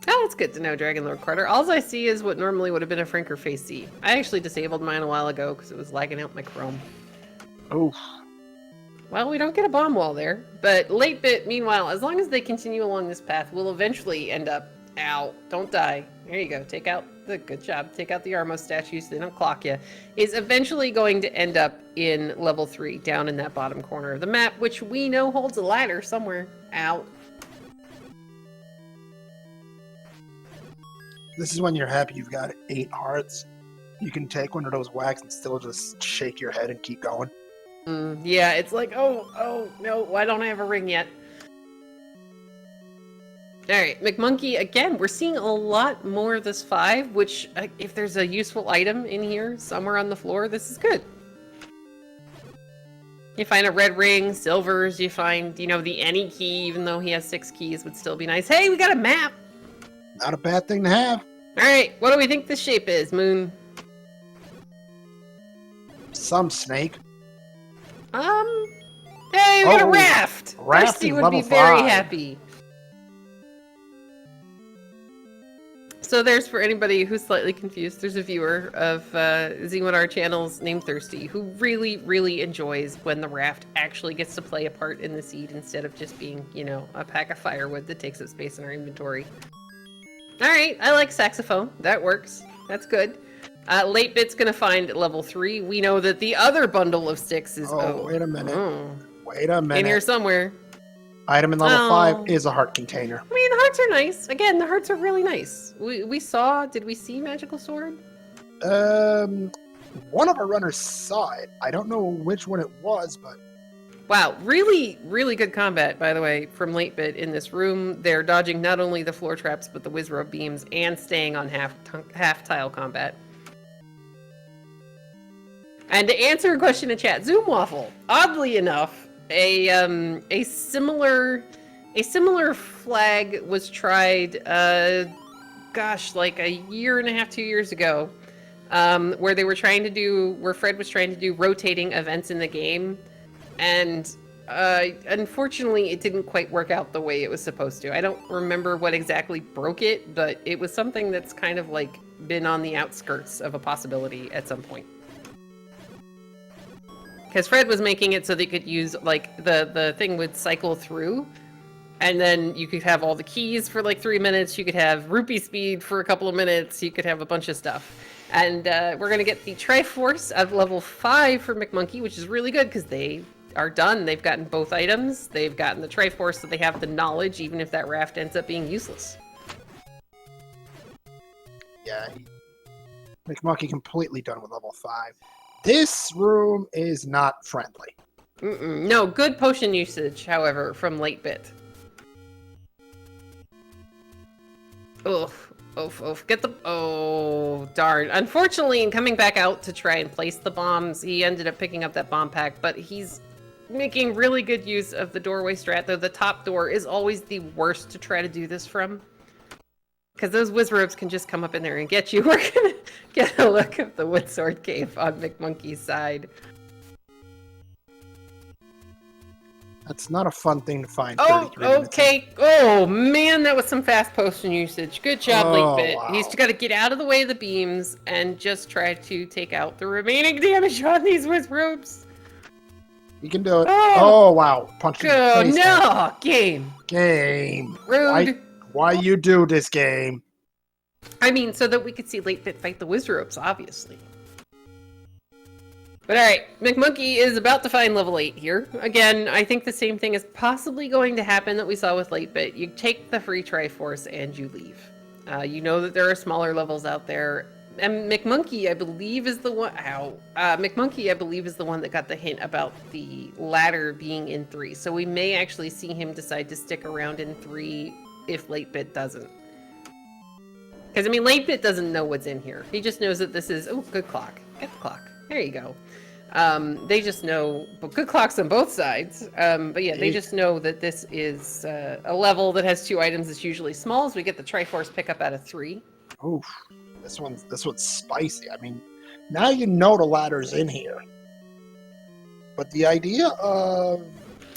Speaker 2: Oh, that's good to know, Dragon Lord Carter. All I see is what normally would have been a Franker Face C. I actually disabled mine a while ago because it was lagging out my Chrome.
Speaker 1: Oof.
Speaker 2: Well, we don't get a bomb wall there. But latebit, meanwhile, as long as they continue along this path, will eventually end up... Ow, don't die. There you go. Take out the... Good job. Take out the Armo statues so they don't clock you. Is eventually going to end up in level 3, down in that bottom corner of the map, which we know holds a ladder somewhere. Ow.
Speaker 1: This is when you're happy you've got 8 hearts. You can take one of those whacks and still just shake your head and keep going.
Speaker 2: Yeah, it's like, oh, no, why don't I have a ring yet? Alright, McMonkey, again, we're seeing a lot more of this 5, which, if there's a useful item in here, somewhere on the floor, this is good. You find a red ring, silvers, you find, the any key, even though he has 6 keys, would still be nice. Hey, we got a map!
Speaker 1: Not a bad thing to have.
Speaker 2: Alright, what do we think this shape is, Moon?
Speaker 1: Some snake.
Speaker 2: Hey, we got a raft! Thirsty would be very happy. So there's, for anybody who's slightly confused, there's a viewer of Z1R channels named Thirsty who really, really enjoys when the raft actually gets to play a part in the seed instead of just being, a pack of firewood that takes up space in our inventory. Alright, I like saxophone. That works. That's good. Latebit's gonna find level 3. We know that the other bundle of sticks is...
Speaker 1: Wait a minute. Wait a minute.
Speaker 2: In here somewhere.
Speaker 1: Item in level 5 is a heart container.
Speaker 2: I mean, the hearts are nice. Again, the hearts are really nice. We saw... Did we see Magical Sword?
Speaker 1: One of our runners saw it. I don't know which one it was, but...
Speaker 2: Wow, really, really good combat, by the way, from latebit in this room. They're dodging not only the floor traps, but the Wizrobe beams, and staying on half tile combat. And to answer a question in chat, Zoom Waffle, oddly enough, a similar flag was tried, like a year and a half, 2 years ago, where Fred was trying to do rotating events in the game. And unfortunately, it didn't quite work out the way it was supposed to. I don't remember what exactly broke it, but it was something that's kind of like been on the outskirts of a possibility at some point. Because Fred was making it so they could use, like, the thing would cycle through, and then you could have all the keys for like 3 minutes, you could have rupee speed for a couple of minutes, you could have a bunch of stuff. And we're going to get the Triforce of level 5 for McMonkey, which is really good because they are done. They've gotten both items. They've gotten the Triforce, so they have the knowledge, even if that raft ends up being useless.
Speaker 1: Yeah, McMonkey completely done with level 5. This room is not friendly.
Speaker 2: No, good potion usage, however, from latebit. Ugh. Oof. Get the... Oh, darn. Unfortunately, in coming back out to try and place the bombs, he ended up picking up that bomb pack, but he's making really good use of the doorway strat, though the top door is always the worst to try to do this from. Because those Wizrobes can just come up in there and get you. We're gonna get a look at the Wood Sword Cave on McMonkey's side.
Speaker 1: That's not a fun thing to find.
Speaker 2: Oh, okay. Oh, man, that was some fast potion usage. Good job, latebit.
Speaker 1: Wow.
Speaker 2: He's got to get out of the way of the beams and just try to take out the remaining damage on these Wizrobes.
Speaker 1: You can do it. Oh wow. Punch in the face.
Speaker 2: No! Game.
Speaker 1: Rude. Why you do this game?
Speaker 2: I mean, so that we could see latebit fight the Wizrobes, obviously. But alright, McMonkey is about to find level 8 here. Again, I think the same thing is possibly going to happen that we saw with latebit. You take the free Triforce and you leave. You know that there are smaller levels out there. And McMonkey, I believe, is the one... McMonkey, I believe, is the one that got the hint about the ladder being in 3. So we may actually see him decide to stick around in 3 if latebit doesn't. Because, I mean, latebit doesn't know what's in here. He just knows that this is... Oh, good clock. Get the clock. There you go. They just know, but good clocks on both sides. But yeah, they just know that this is a level that has 2 items that's usually small, so we get the Triforce pickup out of 3.
Speaker 1: Oof, this one's spicy. I mean, now you know the ladder's in here, but the idea of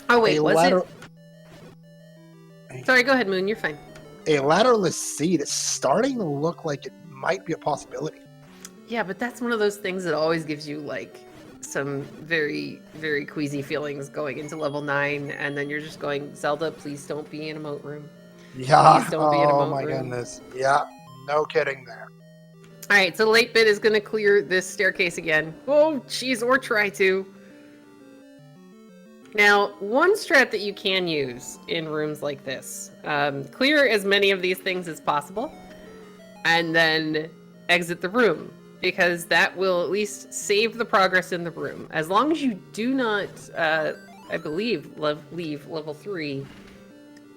Speaker 2: it? Sorry, go ahead, Moon. You're fine.
Speaker 1: A ladderless seat is starting to look like it might be a possibility.
Speaker 2: Yeah, but that's one of those things that always gives you like some very, very queasy feelings going into level 9, and then you're just going, Zelda, please don't be in a moat room.
Speaker 1: Yeah. Please don't be in a moat room. Goodness. Yeah. No kidding there.
Speaker 2: All right, so latebit is going to clear this staircase again. Oh, jeez, or try to. Now, one strat that you can use in rooms like this, clear as many of these things as possible, and then exit the room. Because that will at least save the progress in the room. As long as you do not, I believe, leave level 3,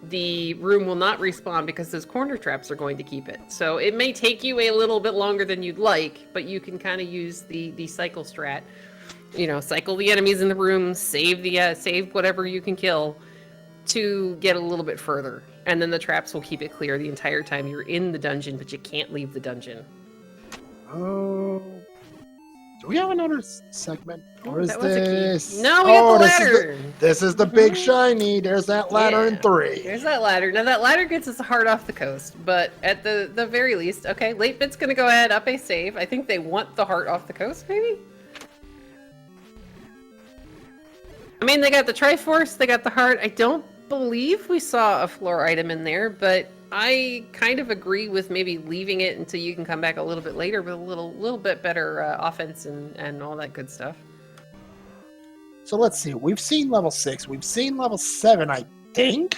Speaker 2: the room will not respawn because those corner traps are going to keep it. So it may take you a little bit longer than you'd like, but you can kind of use the cycle strat. You know, cycle the enemies in the room, save whatever you can kill to get a little bit further. And then the traps will keep it clear the entire time you're in the dungeon, but you can't leave the dungeon.
Speaker 1: Oh, do we have another segment? Or is
Speaker 2: that was
Speaker 1: this?
Speaker 2: A key. No, we got the ladder.
Speaker 1: This is the big shiny. There's that ladder in 3.
Speaker 2: There's that ladder. Now that ladder gets us a heart off the coast, but at the very least, okay, latebit's gonna go ahead up a save. I think they want the heart off the coast, maybe. I mean, they got the Triforce, they got the heart. I don't believe we saw a floor item in there, but I kind of agree with maybe leaving it until you can come back a little bit later with a little bit better offense and all that good stuff.
Speaker 1: So let's see. We've seen level 6. We've seen level 7, I think.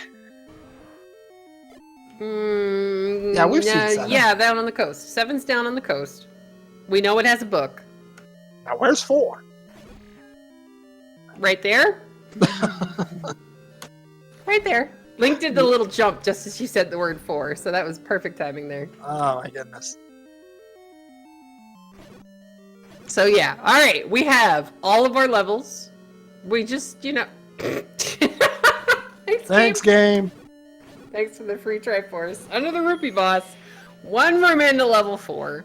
Speaker 1: Yeah, we've seen 7.
Speaker 2: Yeah, down on the coast. 7's down on the coast. We know it has a book.
Speaker 1: Now, where's 4?
Speaker 2: Right there? Right there. Link did the little jump just as you said the word 4, so that was perfect timing there.
Speaker 1: Oh my goodness.
Speaker 2: So yeah, alright, we have all of our levels. We just, you know...
Speaker 1: Thanks, game.
Speaker 2: Thanks for the free Triforce. Under the Rupee Boss. 1 more man to level 4.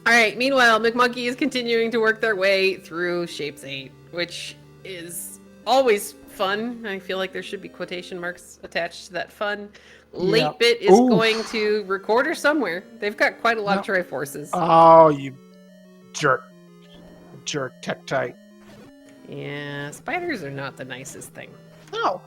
Speaker 2: Alright, meanwhile, McMonkey is continuing to work their way through Shapes 8, which is always fun. I feel like there should be quotation marks attached to that fun. Latebit is going to recorder somewhere. They've got quite a lot of Triforces.
Speaker 1: Oh, you jerk. Jerk, Tektite.
Speaker 2: Yeah, spiders are not the nicest thing.
Speaker 1: No.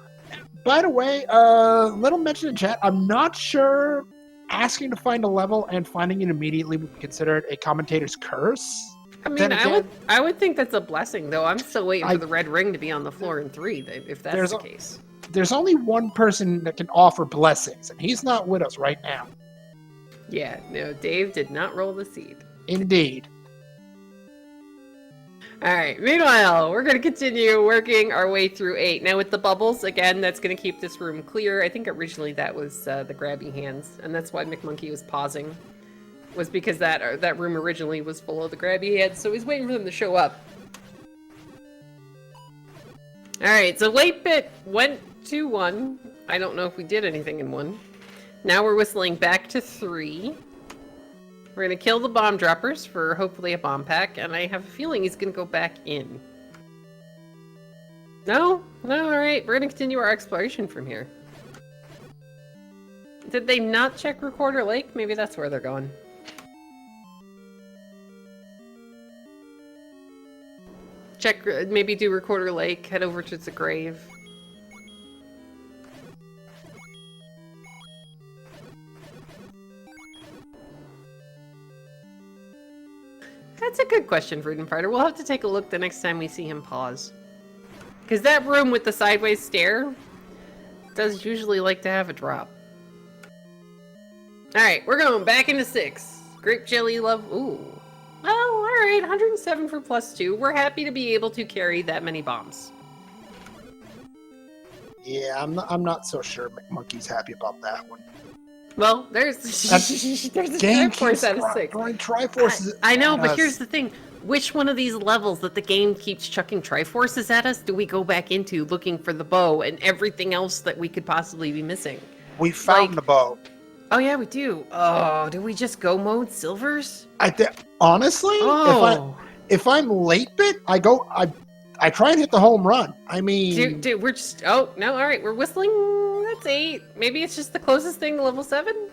Speaker 1: By the way, little mention in chat, I'm not sure asking to find a level and finding it immediately would be considered a commentator's curse.
Speaker 2: I mean, I would think that's a blessing, though. I'm still waiting for the red ring to be on the floor in 3, if that's the case.
Speaker 1: There's only one person that can offer blessings, and he's not with us right now.
Speaker 2: Yeah, no, Dave did not roll the seed.
Speaker 1: Indeed.
Speaker 2: Alright, meanwhile, we're going to continue working our way through 8. Now with the bubbles, again, that's going to keep this room clear. I think originally that was the grabby hands, and that's why McMonkey was pausing. Was because that room originally was full of the grabby hands, so he's waiting for them to show up. Alright, so latebit went to 1. I don't know if we did anything in 1. Now we're whistling back to 3. We're going to kill the bomb droppers for hopefully a bomb pack, and I have a feeling he's going to go back in. No? No, alright, we're going to continue our exploration from here. Did they not check Recorder Lake? Maybe that's where they're going. Check, maybe do Recorder Lake, head over to the grave. That's a good question, Freedom Fighter. We'll have to take a look the next time we see him pause. Because that room with the sideways stair does usually like to have a drop. Alright, we're going back into 6. Grape jelly love. Ooh. Oh, alright. 107 for +2. We're happy to be able to carry that many bombs.
Speaker 1: Yeah, I'm not so sure McMonkey's happy about that one.
Speaker 2: Well, there's a Triforce out of 6.
Speaker 1: Triforces.
Speaker 2: I know, but here's the thing. Which one of these levels that the game keeps chucking Triforces at us do we go back into looking for the bow and everything else that we could possibly be missing?
Speaker 1: We found the bow.
Speaker 2: Oh yeah, we do. Oh, do we just go mode silvers?
Speaker 1: Honestly, if I'm late bit, I try and hit the home run. I mean,
Speaker 2: dude, we're just. Oh no! All right, we're whistling. That's 8. Maybe it's just the closest thing to level 7.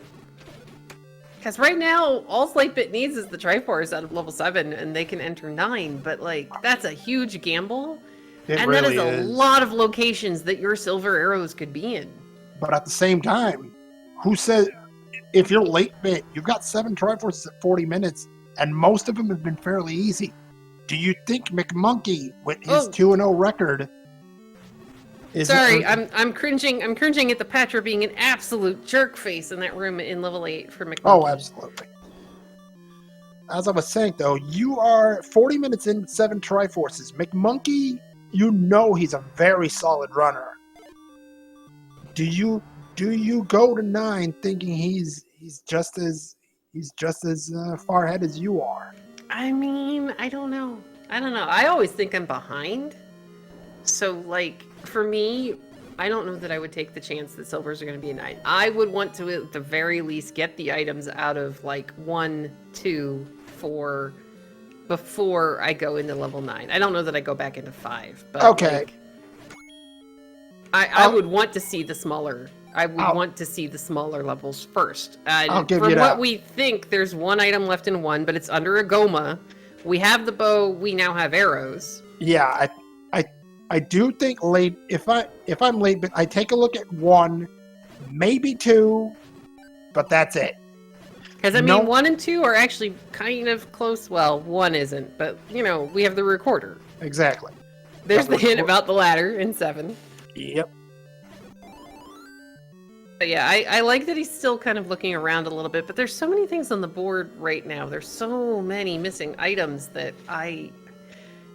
Speaker 2: Because right now, all late bit needs is the Triforce out of level 7, and they can enter 9. But like, that's a huge gamble, and really that is a lot of locations that your silver arrows could be in. But
Speaker 1: at the same time, who said if you're late bit, you've got 7 Triforces at 40 minutes, and most of them have been fairly easy. Do you think McMonkey, with his 2-0 record, is...
Speaker 2: Sorry, I'm cringing. I'm cringing at the Patra being an absolute jerk face in that room in level 8 for McMonkey.
Speaker 1: Oh, absolutely. As I was saying, though, you are 40 minutes in, 7 Triforces. McMonkey, you know he's a very solid runner. Do you go to 9 thinking he's just as far ahead as you are?
Speaker 2: I mean, I don't know. I always think I'm behind. So, like, for me, I don't know that I would take the chance that silvers are going to be a 9. I would want to, at the very least, get the items out of, like, 1, 2, 4 before I go into level 9. I don't know that I go back into 5. But,
Speaker 1: okay.
Speaker 2: Like, I would want to see the smaller... I would want to see the smaller levels first.
Speaker 1: I'll give
Speaker 2: from
Speaker 1: you
Speaker 2: what
Speaker 1: that.
Speaker 2: we think, there's 1 item left in 1, but it's under a Goma. We have the bow. We now have arrows.
Speaker 1: Yeah, I do think late. If I'm late, but I take a look at 1, maybe 2, but that's it.
Speaker 2: Because I mean, 1 and 2 are actually kind of close. Well, 1 isn't, but you know, we have the recorder.
Speaker 1: Exactly.
Speaker 2: There's the hint about the ladder in 7.
Speaker 1: Yep.
Speaker 2: But yeah, I like that he's still kind of looking around a little bit, but there's so many things on the board right now. There's so many missing items that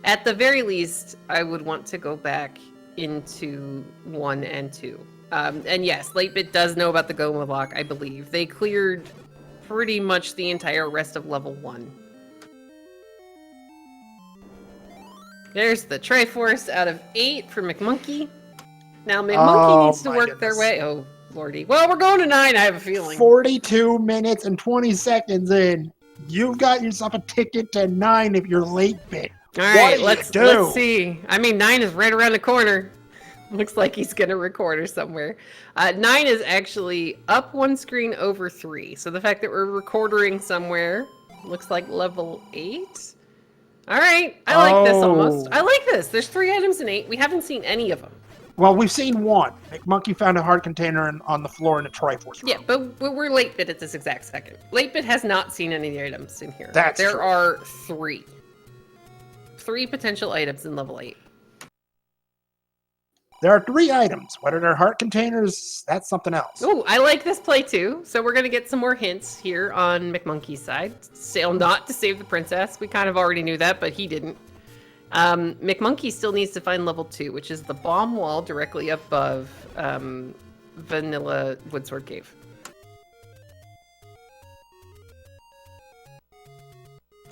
Speaker 2: at the very least, I would want to go back into 1 and 2. And yes, 8-bit does know about the Goma block, I believe. They cleared pretty much the entire rest of level 1. There's the Triforce out of 8 for McMonkey. Now, McMonkey needs to work their way... Oh, Lordy. Well, we're going to 9, I have a feeling.
Speaker 1: 42 minutes and 20 seconds in. You've got yourself a ticket to 9 if you're late bit.
Speaker 2: All right, let's see. I mean, 9 is right around the corner. Looks like he's going to record or somewhere. 9 is actually up 1 screen over 3. So the fact that we're recording somewhere looks like level 8. All right. I like this almost. I like this. There's 3 items in 8. We haven't seen any of them.
Speaker 1: Well, we've seen 1. McMonkey found a heart container on the floor in a Triforce room.
Speaker 2: Yeah, but we're late bit at this exact second. Late bit has not seen any of the items in here.
Speaker 1: There
Speaker 2: are 3. 3 potential items in level 8.
Speaker 1: There are 3 items. Whether they're heart containers, that's something else.
Speaker 2: Oh, I like this play too. So we're going to get some more hints here on McMonkey's side. Sail not to save the princess. We kind of already knew that, but he didn't. McMonkey still needs to find level 2, which is the bomb wall directly above Vanilla Woodsword Cave.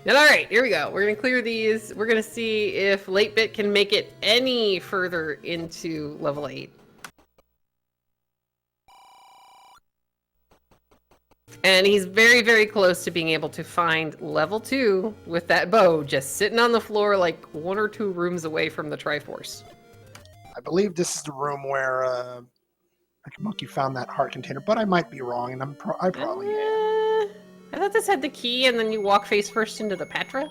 Speaker 2: And all right, here we go. We're going to clear these. We're going to see if 8-bit can make it any further into level 8. And he's very, very close to being able to find level 2 with that bow just sitting on the floor like 1 or 2 rooms away from the Triforce.
Speaker 1: I believe this is the room where McMonkey found that heart container, but I might be wrong, and I probably am.
Speaker 2: I thought this had the key, and then you walk face first into the Patra?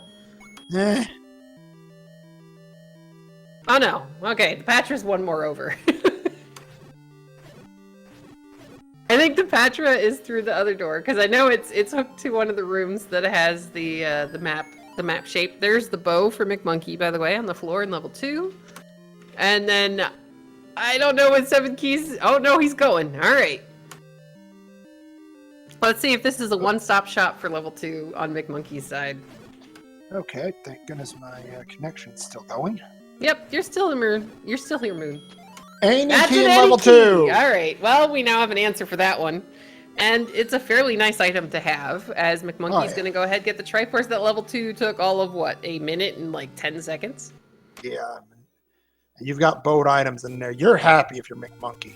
Speaker 2: Oh no. Okay, the Patra's 1 more over. I think the Patra is through the other door, because I know it's hooked to one of the rooms that has the map the map shape. There's the bow for McMonkey, by the way, on the floor in level 2. And then, I don't know what 7 keys... Oh, no, he's going. All right. Let's see if this is a one-stop shop for level 2 on McMonkey's side.
Speaker 1: Okay, thank goodness my connection's still going.
Speaker 2: Yep, you're still Moon. You're still here, Moon.
Speaker 1: Any key in level 2.
Speaker 2: All right. Well, we now have an answer for that one. And it's a fairly nice item to have, as McMonkey's going to go ahead and get the Triforce that level 2 took all of, what, a minute and like 10 seconds?
Speaker 1: Yeah. And you've got boat items in there. You're happy if you're McMonkey.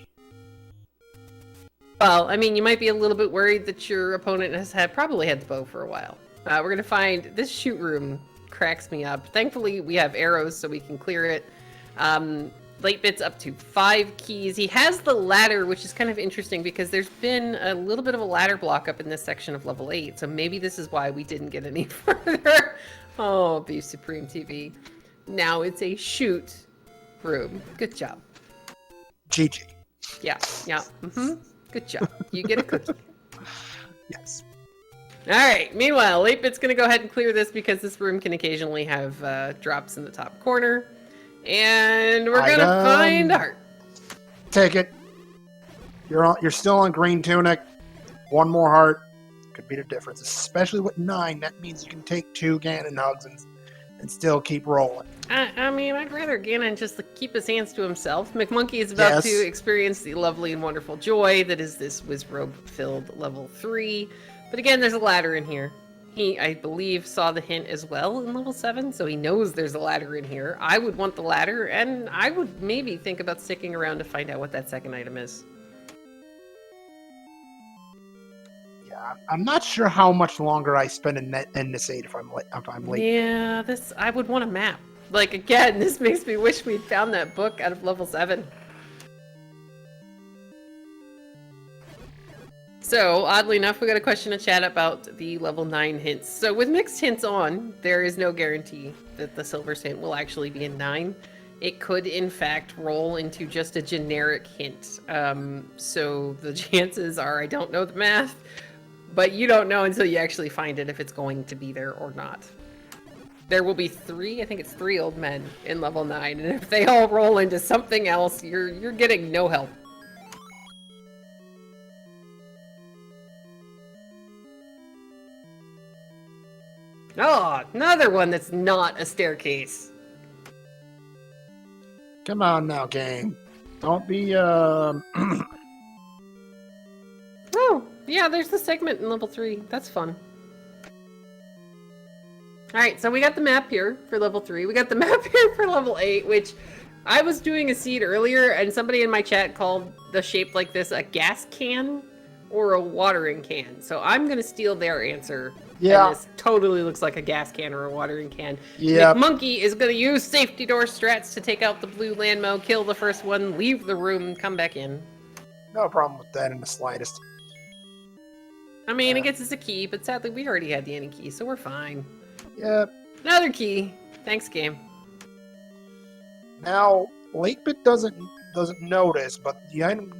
Speaker 2: Well, I mean, you might be a little bit worried that your opponent has probably had the bow for a while. We're going to find this shoot room cracks me up. Thankfully, we have arrows so we can clear it. Latebit's up to 5 keys. He has the ladder, which is kind of interesting because there's been a little bit of a ladder block up in this section of level 8. So maybe this is why we didn't get any further. Oh, be Supreme TV. Now it's a shoot room. Good job.
Speaker 1: GG.
Speaker 2: Yeah. Mm-hmm. Good job. You get a cookie.
Speaker 1: Yes.
Speaker 2: All right. Meanwhile, 8-Bit's going to go ahead and clear this because this room can occasionally have drops in the top corner. And we're going to find a heart.
Speaker 1: Take it. You're still on green tunic. One more heart could be the difference, especially with 9. That means you can take 2 Ganon hugs and still keep rolling.
Speaker 2: I mean, I'd rather Ganon just keep his hands to himself. McMonkey is about to experience the lovely and wonderful joy that is this Wizrobe-filled level 3. But again, there's a ladder in here. He, I believe, saw the hint as well in level 7, so he knows there's a ladder in here. I would want the ladder, and I would maybe think about sticking around to find out what that second item is.
Speaker 1: Yeah, I'm not sure how much longer I spend in this 8 if I'm late.
Speaker 2: Yeah, I would want a map. Like, again, this makes me wish we'd found that book out of level 7. So, oddly enough, we got a question in chat about the level 9 hints. So, with mixed hints on, there is no guarantee that the Silver's hint will actually be in 9. It could, in fact, roll into just a generic hint. So, the chances are, I don't know the math, but you don't know until you actually find it if it's going to be there or not. There will be 3, I think it's 3 old men in level 9, and if they all roll into something else, you're getting no help. Oh, another one that's not a staircase.
Speaker 1: Come on now, game. Don't be,
Speaker 2: Oh, yeah, there's the segment in level 3. That's fun. Alright, so we got the map here for level 3. We got the map here for level 8, which I was doing a seed earlier, and somebody in my chat called the shape like this a gas can or a watering can. So I'm going to steal their answer. Yeah. And this totally looks like a gas can or a watering can. Yeah. McMonkey is going to use safety door strats to take out the blue landmo, kill the first one, leave the room, come back in.
Speaker 1: No problem with that in the slightest.
Speaker 2: I mean, it gets us a key, but sadly we already had the any key, so we're fine.
Speaker 1: Yep.
Speaker 2: Another key. Thanks, game.
Speaker 1: Now, latebit doesn't notice, but the item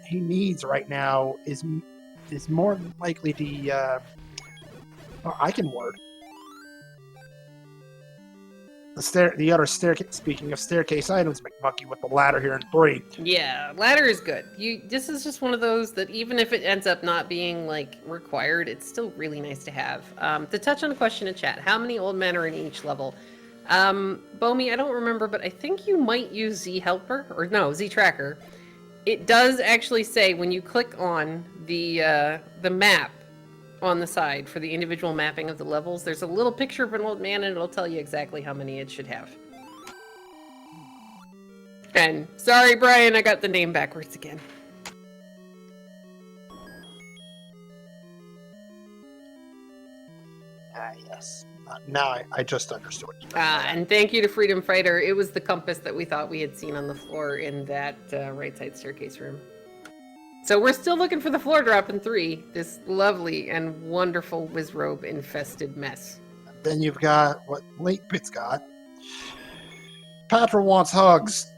Speaker 1: he needs right now is more than likely the I can word the other staircase. Speaking of staircase items, McMonkey with the ladder here in 3.
Speaker 2: Yeah, ladder is good. This is just one of those that even if it ends up not being like required, it's still really nice to have. To touch on a question in chat, how many old men are in each level? Bomi, I don't remember, but I think you might use Z Helper or no Z Tracker. It does actually say when you click on the map on the side for the individual mapping of the levels, there's a little picture of an old man and it'll tell you exactly how many it should have. And sorry, Brian, I got the name backwards again.
Speaker 1: Yes. Now I just understood.
Speaker 2: And thank you to Freedom Fighter. It was the compass that we thought we had seen on the floor in that right side staircase room. So we're still looking for the floor drop in 3. This lovely and wonderful Wizrobe infested mess.
Speaker 1: Then you've got what latebit's got. Patra wants hugs.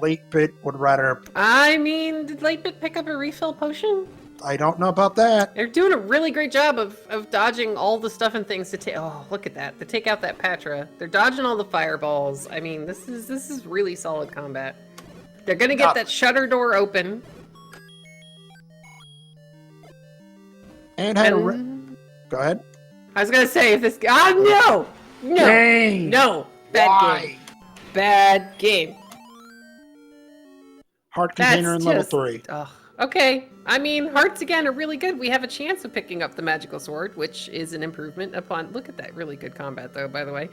Speaker 1: Latebit would rather.
Speaker 2: I mean, did latebit pick up a refill potion?
Speaker 1: I don't know about that.
Speaker 2: They're doing a really great job of dodging all the stuff and things to take. Oh, look at that! To take out that Patra, they're dodging all the fireballs. I mean, this is really solid combat. They're gonna get that shutter door open.
Speaker 1: And go ahead.
Speaker 2: I was gonna say if this. No,
Speaker 1: Dang.
Speaker 2: no, bad game. Bad game.
Speaker 1: Heart container in level 3.
Speaker 2: Ugh. Okay, I mean, hearts again are really good. We have a chance of picking up the magical sword, which is an improvement upon... Look at that really good combat, though, by the way.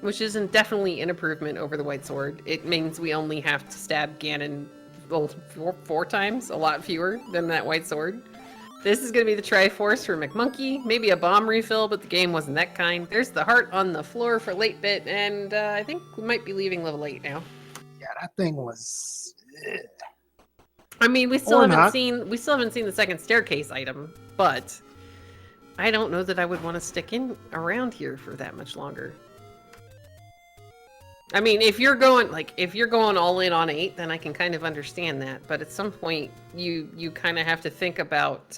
Speaker 2: Which is definitely an improvement over the white sword. It means we only have to stab Ganon four times, a lot fewer than that white sword. This is going to be the Triforce for McMonkey. Maybe a bomb refill, but the game wasn't that kind. There's the heart on the floor for latebit, and I think we might be leaving level 8 now.
Speaker 1: Yeah, that thing was...
Speaker 2: I mean, we still haven't seen the second staircase item, but I don't know that I would want to stick around here for that much longer. I mean, if you're going all in on 8, then I can kind of understand that. But at some point, you kind of have to think about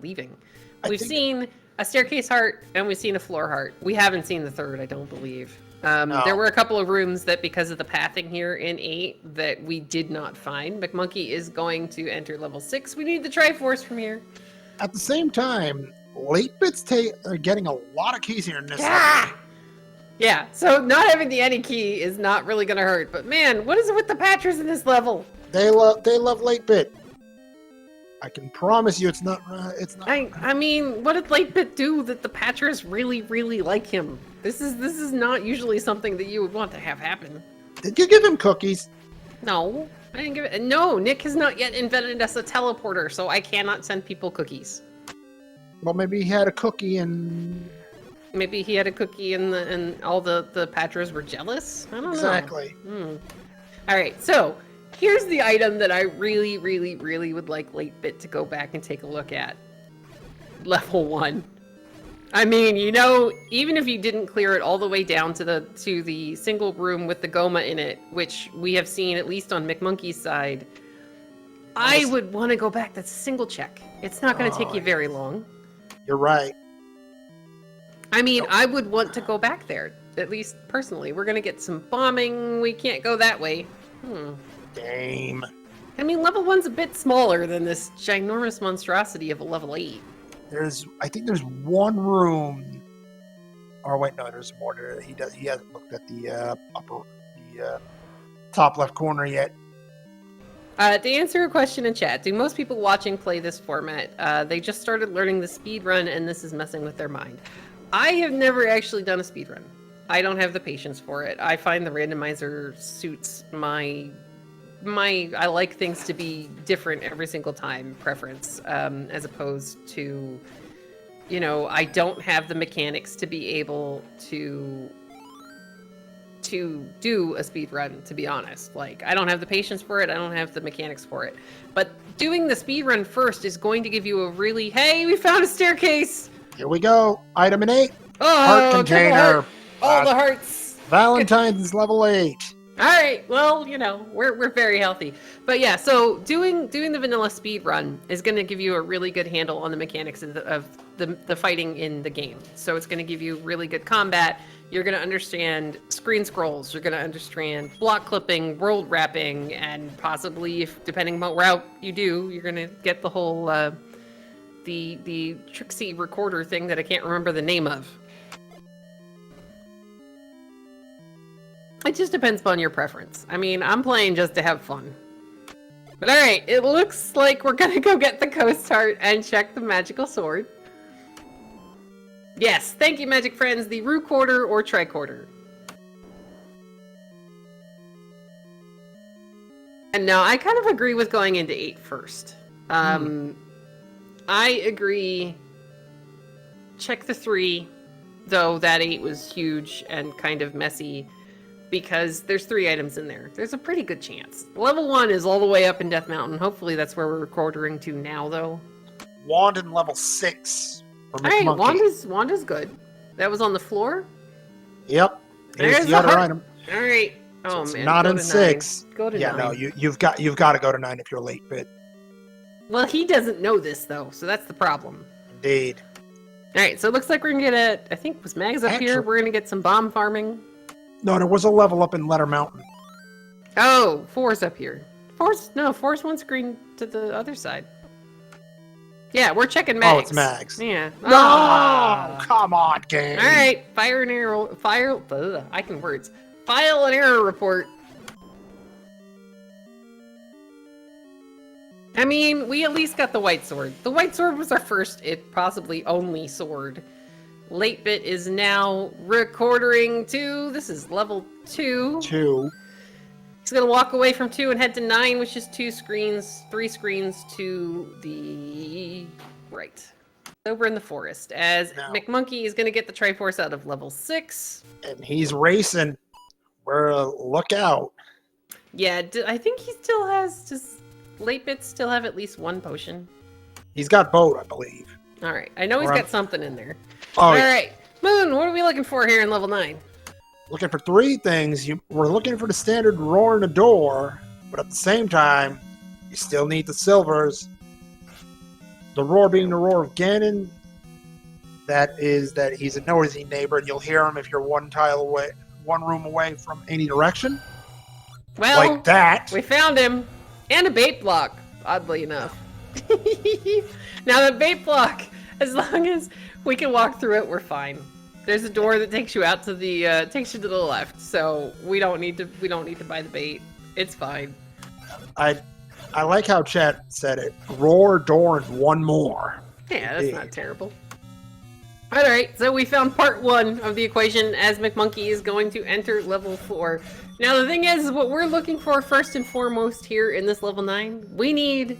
Speaker 2: leaving. We've seen a staircase heart and we've seen a floor heart. We haven't seen the third, I don't believe. No. There were a couple of rooms that, because of the pathing here in 8, that we did not find. McMonkey is going to enter level 6. We need the Triforce from here.
Speaker 1: At the same time, latebits are getting a lot of keys here in this level.
Speaker 2: Yeah, so not having the any key is not really going to hurt. But man, what is it with the Patras in this level?
Speaker 1: They love 8-bit. I can promise you, it's not.
Speaker 2: I mean, what did 8-bit do that the Patras really, really like him? This is not usually something that you would want to have happen.
Speaker 1: Did you give him cookies?
Speaker 2: No, I didn't give it. No, Nick has not yet invented us a teleporter, so I cannot send people cookies.
Speaker 1: Well, maybe he had a cookie and.
Speaker 2: Maybe he had a cookie and all the Patras were jealous? I don't know.
Speaker 1: Exactly.
Speaker 2: Alright, so here's the item that I really, really, really would like 8-bit to go back and take a look at. Level 1. I mean, you know, even if you didn't clear it all the way down to the single room with the Goma in it, which we have seen at least on McMonkey's side, I would want to go back. That's a single check. It's not going to take you very long.
Speaker 1: You're right.
Speaker 2: I mean, I would want to go back there, at least personally. We're going to get some bombing. We can't go that way.
Speaker 1: Damn.
Speaker 2: I mean, level 1's a bit smaller than this ginormous monstrosity of a level 8.
Speaker 1: I think there's one room. Or wait, no, there's more there. He hasn't looked at the top left corner yet.
Speaker 2: To answer a question in chat, do most people watching play this format? They just started learning the speedrun, and this is messing with their mind. I have never actually done a speedrun. I don't have the patience for it. I find the randomizer suits my I like things to be different every single time preference, as opposed to, you know, I don't have the mechanics to be able to do a speedrun, to be honest. Like, I don't have the patience for it. I don't have the mechanics for it. But doing the speedrun first is going to give you a really, hey, we found a staircase!
Speaker 1: Here we go. Item in 8.
Speaker 2: Oh,
Speaker 1: heart container.
Speaker 2: Heart. All the hearts.
Speaker 1: Valentine's level 8.
Speaker 2: All right. Well, you know, we're very healthy. But yeah, so doing the vanilla speed run is going to give you a really good handle on the mechanics of the fighting in the game. So it's going to give you really good combat. You're going to understand screen scrolls. You're going to understand block clipping, world wrapping, and possibly, if depending on what route you do, you're going to get the whole the Trixie recorder thing that I can't remember the name of. It just depends upon your preference. I mean, I'm playing just to have fun. But alright, it looks like we're gonna go get the Coast Heart and check the magical sword. Yes, thank you, magic friends, the Recorder or Tricorder. And now, I kind of agree with going into 8 first. I agree. Check the 3, though that 8 was huge and kind of messy. Because there's 3 items in there. There's a pretty good chance. Level 1 is all the way up in Death Mountain. Hopefully that's where we're recording to now, though.
Speaker 1: Wand in level 6 for
Speaker 2: McMonkey.
Speaker 1: Alright,
Speaker 2: Wanda's good. That was on the floor?
Speaker 1: Yep. Here's the other item.
Speaker 2: Alright. Oh,
Speaker 1: so
Speaker 2: man.
Speaker 1: Not in 6.
Speaker 2: Go to 9.
Speaker 1: No, you've got to go to 9 if you're 8-bit.
Speaker 2: Well, he doesn't know this, though, so that's the problem.
Speaker 1: Indeed.
Speaker 2: All right, so it looks like we're going to get I think, was Mags up here? We're going to get some bomb farming.
Speaker 1: No, there was a level up in Letter Mountain.
Speaker 2: Oh, 4's up here. 4's one screen to the other side. Yeah, we're checking Mags.
Speaker 1: Oh, it's Mags.
Speaker 2: Yeah.
Speaker 1: No! Come on, game.
Speaker 2: All right, fire an error. I can words. File an error report. I mean, we at least got the white sword. The white sword was our first, possibly only sword. 8-bit is now recording to, this is level 2.
Speaker 1: 2.
Speaker 2: He's gonna walk away from 2 and head to 9, which is 3 screens to the right. Over in the forest, as McMonkey is gonna get the Triforce out of level 6.
Speaker 1: And he's racing. Look out.
Speaker 2: Yeah, I think he still has, does 8-bit still have at least 1 potion?
Speaker 1: He's got boat, I believe.
Speaker 2: Alright, I know he's got something in there.
Speaker 1: Oh,
Speaker 2: Alright, Moon, what are we looking for here in level 9?
Speaker 1: Looking for 3 things. We're looking for the standard roar in the door, but at the same time, you still need the silvers. The roar being the roar of Ganon. That is that he's a noisy neighbor, and you'll hear him if you're one room away from any direction.
Speaker 2: Well,
Speaker 1: like that.
Speaker 2: We found him. And a bait block, oddly enough. Now the bait block, as long as we can walk through it, we're fine. There's a door that takes you out to the takes you to the left, so we don't need to buy the bait. It's fine.
Speaker 1: I like how Chet said it. Roar, door, and 1 more.
Speaker 2: Yeah, that's not terrible. Alright, so we found part 1 of the equation as McMonkey is going to enter level 4. Now the thing is, what we're looking for first and foremost here in this level 9, we need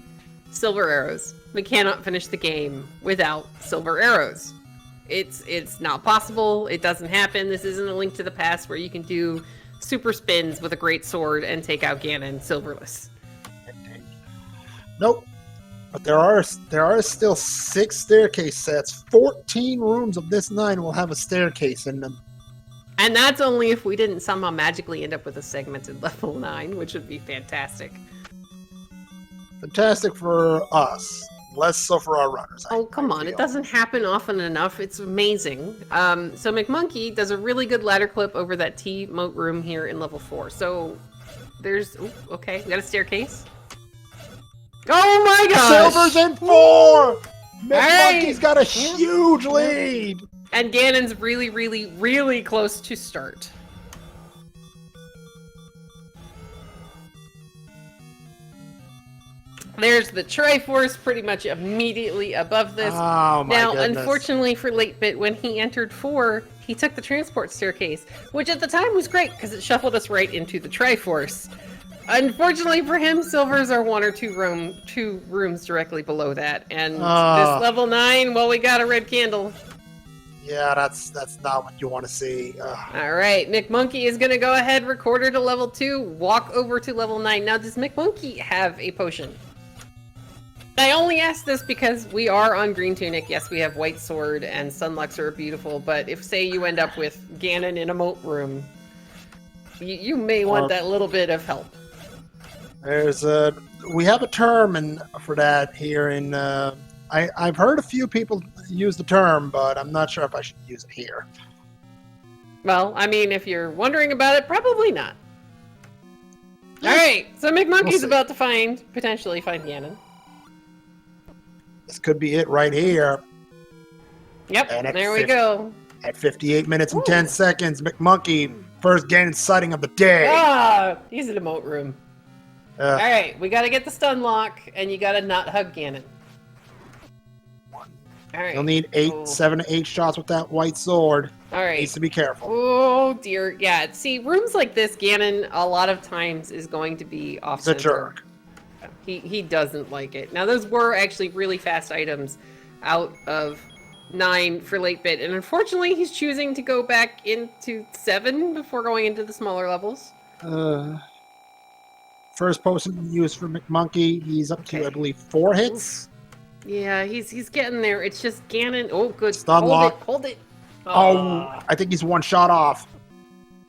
Speaker 2: silver arrows. We cannot finish the game without silver arrows. It's not possible. It doesn't happen. This isn't a Link to the Past where you can do super spins with a great sword and take out Ganon silverless.
Speaker 1: Nope. But there are still 6 staircase sets. 14 rooms of this 9 will have a staircase in them.
Speaker 2: And that's only if we didn't somehow magically end up with a segmented level 9, which would be fantastic.
Speaker 1: Fantastic for us. Less so for our runners.
Speaker 2: Oh, come on. It doesn't happen often enough. It's amazing. So McMonkey does a really good ladder clip over that T-moat room here in level 4. So there's... Ooh, okay, we got a staircase. Oh my gosh!
Speaker 1: Silver's in 4! McMonkey's got a huge lead!
Speaker 2: And Ganon's really, really, really close to start. There's the Triforce pretty much immediately above this.
Speaker 1: Oh my
Speaker 2: now,
Speaker 1: goodness.
Speaker 2: Unfortunately for 8-bit, when he entered 4, he took the transport staircase, which at the time was great because it shuffled us right into the Triforce. Unfortunately for him, silvers are 1 or 2 rooms directly below that. And this level 9, well, we got a red candle.
Speaker 1: Yeah, that's not what you want to see.
Speaker 2: Alright, McMonkey is going to go ahead, recorder to level 2, walk over to level 9. Now, does McMonkey have a potion? I only ask this because we are on Green Tunic. Yes, we have White Sword and Sunlux are beautiful, but if, say, you end up with Ganon in a moat room, you may want that little bit of help.
Speaker 1: We have a term for that here in... I've heard a few people use the term, but I'm not sure if I should use it here.
Speaker 2: Well, I mean, if you're wondering about it, probably not. Alright, so McMonkey's about to potentially find Ganon.
Speaker 1: This could be it right here.
Speaker 2: Yep, there we go.
Speaker 1: At 58 minutes and 10 seconds, McMonkey, first Ganon sighting of the day.
Speaker 2: Ah, he's in a moat room. Alright, we gotta get the stun lock, and you gotta not hug Ganon. Alright.
Speaker 1: You'll need 7 to 8 shots with that white sword.
Speaker 2: Alright.
Speaker 1: Needs to be careful.
Speaker 2: Oh dear. Yeah, see, rooms like this, Ganon, a lot of times is going to be off-center.
Speaker 1: He's a jerk.
Speaker 2: He doesn't like it. Now, those were actually really fast items out of 9 for 8-bit, and unfortunately, he's choosing to go back into 7 before going into the smaller levels.
Speaker 1: First potion used for McMonkey. He's up to, I believe, 4 hits.
Speaker 2: Yeah, he's getting there. It's just Ganon. Oh, good.
Speaker 1: Stun lock.
Speaker 2: Hold it.
Speaker 1: Oh, I think he's 1 shot off.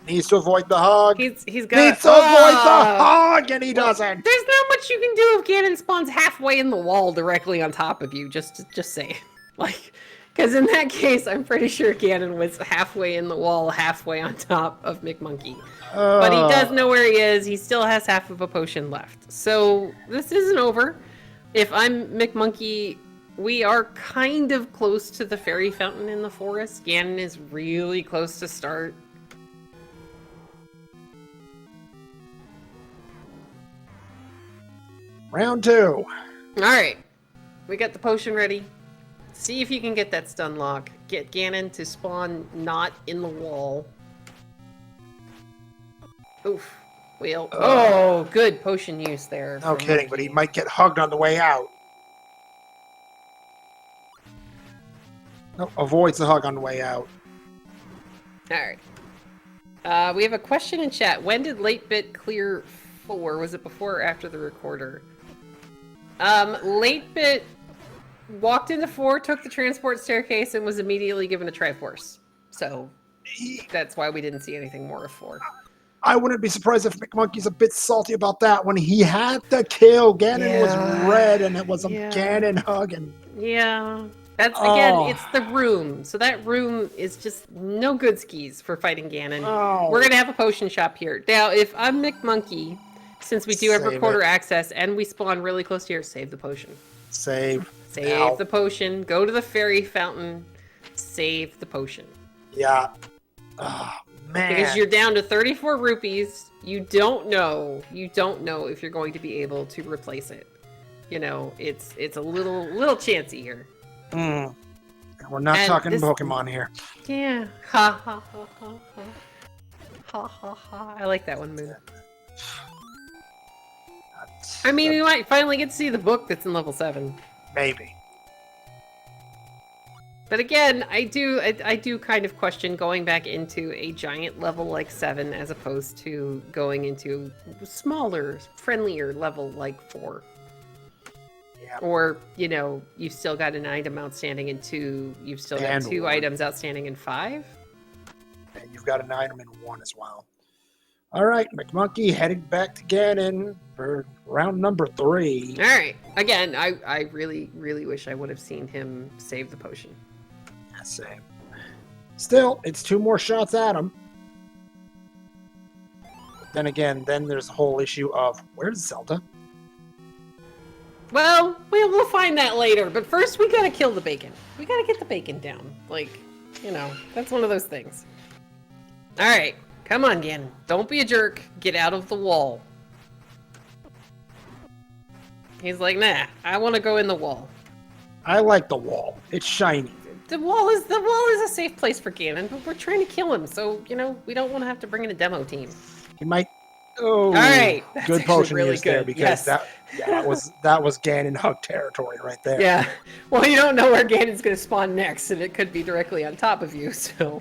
Speaker 1: Needs to avoid the hug.
Speaker 2: He's got.
Speaker 1: Needs to avoid the hug, and he doesn't.
Speaker 2: There's not much you can do if Ganon spawns halfway in the wall directly on top of you. Just say, like, because in that case, I'm pretty sure Ganon was halfway in the wall, halfway on top of McMonkey. But he does know where he is. He still has half of a potion left. So this isn't over. If I'm McMonkey, we are kind of close to the fairy fountain in the forest. Ganon is really close to start.
Speaker 1: Round 2.
Speaker 2: All right. We got the potion ready. See if you can get that stun lock. Get Ganon to spawn not in the wall. Oof. Well, oh, good potion use there.
Speaker 1: No kidding, but he might get hugged on the way out. No, avoids the hug on the way out.
Speaker 2: All right. We have a question in chat. When did latebit clear 4? Was it before or after the recorder? Latebit walked into 4, took the transport staircase, and was immediately given a Triforce. So that's why we didn't see anything more of 4.
Speaker 1: I wouldn't be surprised if McMonkey's a bit salty about that. When he had to kill, Ganon was red, and it was a Ganon hug. And
Speaker 2: yeah. That's, again, it's the room. So that room is just no good skis for fighting Ganon. We're going to have a potion shop here. Now, if I'm McMonkey, since we do have recorder access, and we spawn really close here, save the potion.
Speaker 1: Save
Speaker 2: the potion. Go to the fairy fountain. Save the potion.
Speaker 1: Yeah. Oh, man.
Speaker 2: Because you're down to 34 rupees. You don't know if you're going to be able to replace it. You know, it's a little chancy here.
Speaker 1: We're not talking Pokemon here.
Speaker 2: Yeah. Ha ha ha ha ha. Ha ha ha. I like that one, Moon. I mean, we might finally get to see the book that's in level 7.
Speaker 1: Maybe.
Speaker 2: But again, I do kind of question going back into a giant level like 7 as opposed to going into smaller, friendlier level like 4. Yeah. Or, you know, you've still got an item outstanding in 2. You've still got 2 items outstanding in 5.
Speaker 1: And you've got an item in 1 as well. All right, McMonkey heading back to Ganon for round number 3.
Speaker 2: All right. Again, I really, really wish I would have seen him save the potion.
Speaker 1: Yeah, same. Still, it's 2 more shots at him. But then again, there's the whole issue of, where's Zelda?
Speaker 2: Well, we'll find that later. But first, we gotta kill the bacon. We gotta get the bacon down. Like, you know, that's one of those things. All right. Come on, Ganon. Don't be a jerk. Get out of the wall. He's like, nah, I want to go in the wall.
Speaker 1: I like the wall. It's shiny.
Speaker 2: The wall is a safe place for Ganon, but we're trying to kill him, so, you know, we don't want to have to bring in a demo team.
Speaker 1: He might... Oh, all
Speaker 2: right.
Speaker 1: Good potion
Speaker 2: really
Speaker 1: use
Speaker 2: good.
Speaker 1: there, because that was Ganon hug territory right there.
Speaker 2: Yeah. Well, you don't know where Ganon's going to spawn next, and it could be directly on top of you, so...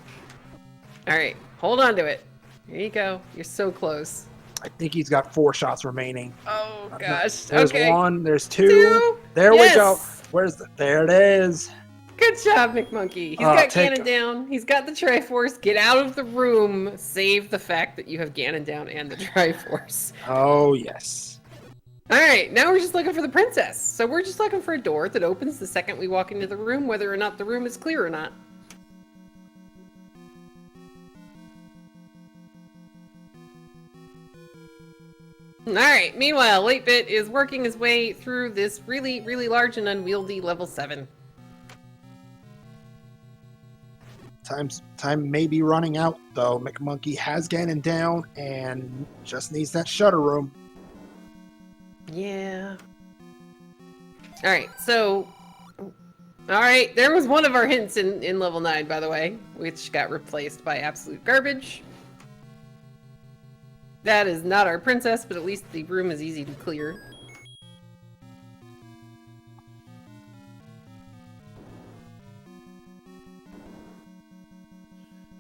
Speaker 2: All right. Hold on to it. Here you go. You're so close.
Speaker 1: I think he's got 4 shots remaining.
Speaker 2: Oh, gosh.
Speaker 1: There's
Speaker 2: okay.
Speaker 1: 1. There's 2. There we go. There it is.
Speaker 2: Good job, McMonkey. He's got Ganon down. He's got the Triforce. Get out of the room. Save the fact that you have Ganon down and the Triforce.
Speaker 1: Oh, yes.
Speaker 2: All right. Now we're just looking for the princess. So we're just looking for a door that opens the second we walk into the room, whether or not the room is clear or not. Alright, meanwhile, 8-Bit is working his way through this really, really large and unwieldy level 7.
Speaker 1: Time may be running out, though. McMonkey has Ganon down and just needs that shutter room.
Speaker 2: Yeah. Alright, so... Alright, there was one of our hints in level 9, by the way, which got replaced by absolute garbage. That is not our princess, but at least the room is easy to clear.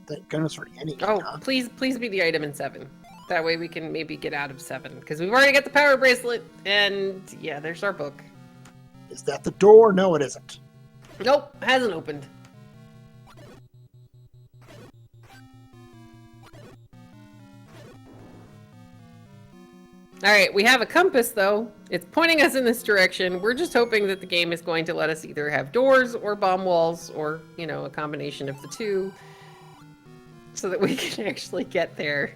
Speaker 1: Thank goodness for any.
Speaker 2: Oh, please be the item in 7. That way we can maybe get out of 7. Because we've already got the power bracelet, and yeah, there's our book.
Speaker 1: Is that the door? No, it isn't.
Speaker 2: Nope, hasn't opened. Alright, we have a compass, though. It's pointing us in this direction. We're just hoping that the game is going to let us either have doors or bomb walls or, you know, a combination of the two so that we can actually get there.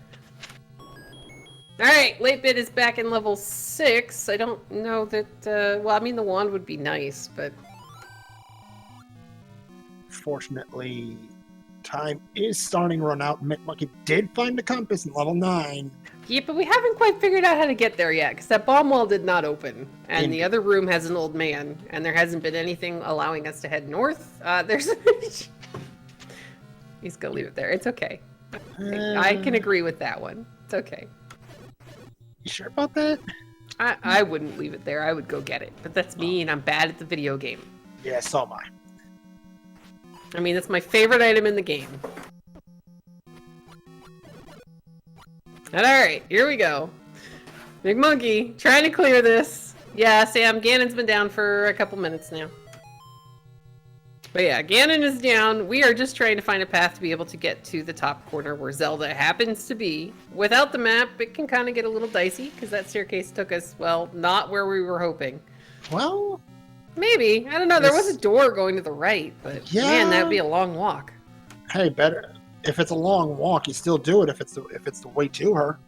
Speaker 2: Alright, late bit is back in level 6. I don't know that, well, I mean, the wand would be nice, but...
Speaker 1: Fortunately, time is starting to run out. McMonkey did find the compass in level 9.
Speaker 2: Yeah, but we haven't quite figured out how to get there yet, because that bomb wall did not open. And
Speaker 1: Indeed.
Speaker 2: the other room has an old man, and there hasn't been anything allowing us to head north. There's... He's gonna leave it there. It's okay. I can agree with that one. It's okay.
Speaker 1: You sure about that?
Speaker 2: I wouldn't leave it there. I would go get it. But that's me, and I'm bad at the video game.
Speaker 1: Yeah, so am I.
Speaker 2: I mean, it's my favorite item in the game. And alright, here we go. McMonkey, trying to clear this. Yeah, Sam, Ganon's been down for a couple minutes now. But yeah, Ganon is down. We are just trying to find a path to be able to get to the top corner where Zelda happens to be. Without the map, it can kind of get a little dicey, because that staircase took us, well, not where we were hoping.
Speaker 1: Well...
Speaker 2: Maybe. I don't know. There was a door going to the right, but
Speaker 1: yeah.
Speaker 2: Man, that'd be a long walk.
Speaker 1: Hey, better if it's a long walk, you still do it if it's the way to her.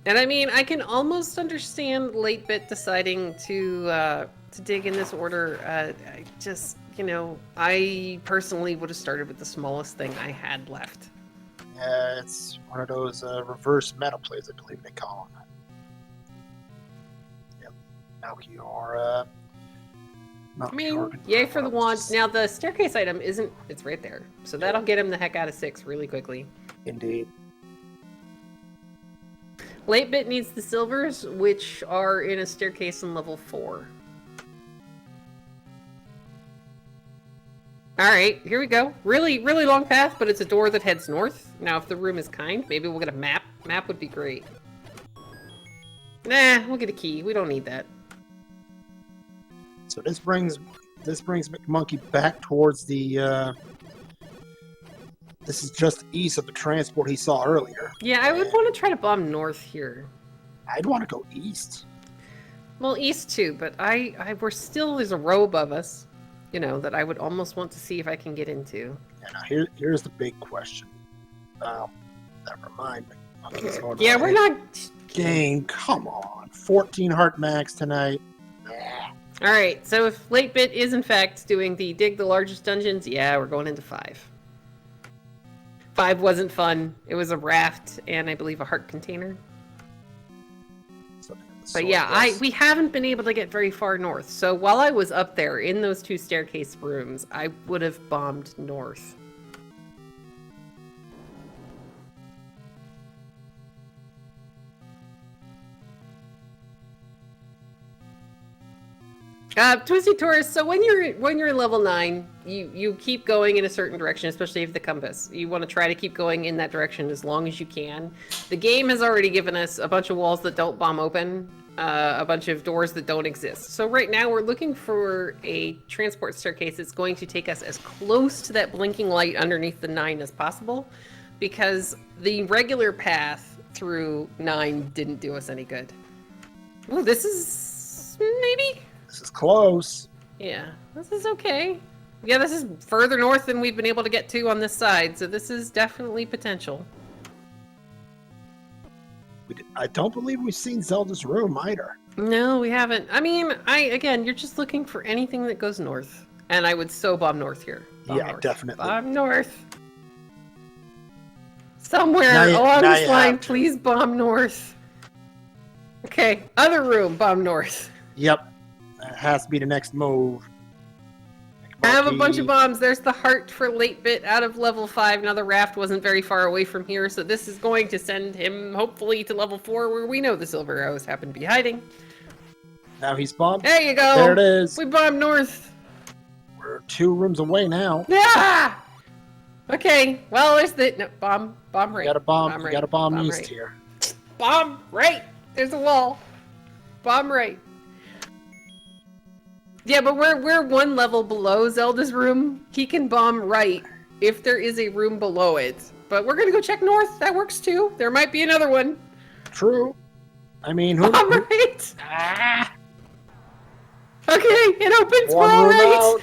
Speaker 2: And I mean, I can almost understand late bit deciding to dig in this order. I just, you know, I personally would have started with the smallest thing I had left.
Speaker 1: Yeah, it's one of those reverse meta plays, I believe they call them. Melchior,
Speaker 2: I mean, yay for the wand. Now, the staircase item isn't... It's right there. So that'll get him the heck out of 6 really quickly.
Speaker 1: Indeed.
Speaker 2: Late bit needs the silvers, which are in a staircase in level 4. Alright, here we go. Really, really long path, but it's a door that heads north. Now, if the room is kind, maybe we'll get a map. Map would be great. Nah, we'll get a key. We don't need that.
Speaker 1: So this brings McMonkey back towards the this is just east of the transport he saw earlier.
Speaker 2: Yeah, I would want to try to bomb north here.
Speaker 1: I'd want to go east.
Speaker 2: Well, east too, but we're still, there's a row above us, you know, that I would almost want to see if I can get into.
Speaker 1: Yeah, now here's the big question. Never mind.
Speaker 2: Yeah, we're not...
Speaker 1: Game, come on. 14 heart max tonight.
Speaker 2: Alright, so if late bit is in fact doing the dig the largest dungeons, yeah, we're going into 5. 5 wasn't fun. It was a raft and I believe a heart container. But yeah, we haven't been able to get very far north. So while I was up there in those 2 staircase rooms, I would have bombed north. Twisty Taurus, so when you're level 9, you keep going in a certain direction, especially if the compass. You want to try to keep going in that direction as long as you can. The game has already given us a bunch of walls that don't bomb open, a bunch of doors that don't exist. So right now we're looking for a transport staircase that's going to take us as close to that blinking light underneath the 9 as possible, because the regular path through 9 didn't do us any good. Ooh, this is... maybe?
Speaker 1: This is close.
Speaker 2: Yeah, this is okay. Yeah, this is further north than we've been able to get to on this side, so this is definitely potential.
Speaker 1: I don't believe we've seen Zelda's room either.
Speaker 2: No, we haven't. I mean, again, you're just looking for anything that goes north. And I would so bomb north here. Bomb
Speaker 1: yeah,
Speaker 2: north.
Speaker 1: Definitely.
Speaker 2: Bomb north. Somewhere along this line, please bomb north. Okay, other room, bomb north.
Speaker 1: Yep. That has to be the next move.
Speaker 2: I have a bunch of bombs. There's the heart for late bit out of level 5. Now the raft wasn't very far away from here, so this is going to send him hopefully to level 4 where we know the silver arrows happen to be hiding.
Speaker 1: Now he's bombed.
Speaker 2: There you go.
Speaker 1: There it is.
Speaker 2: We bombed north.
Speaker 1: We're 2 rooms away now.
Speaker 2: Yeah. Okay. Well, there's the no, bomb right.
Speaker 1: You got a bomb east
Speaker 2: right.
Speaker 1: here.
Speaker 2: Bomb right. There's a wall. Bomb right. Yeah, but we're 1 level below Zelda's room. He can bomb right if there is a room below it. But we're gonna go check north. That works too. There might be another one.
Speaker 1: True. I mean,
Speaker 2: All right.
Speaker 1: Ah,
Speaker 2: Okay, it opens.
Speaker 1: one
Speaker 2: All
Speaker 1: room
Speaker 2: right.
Speaker 1: out.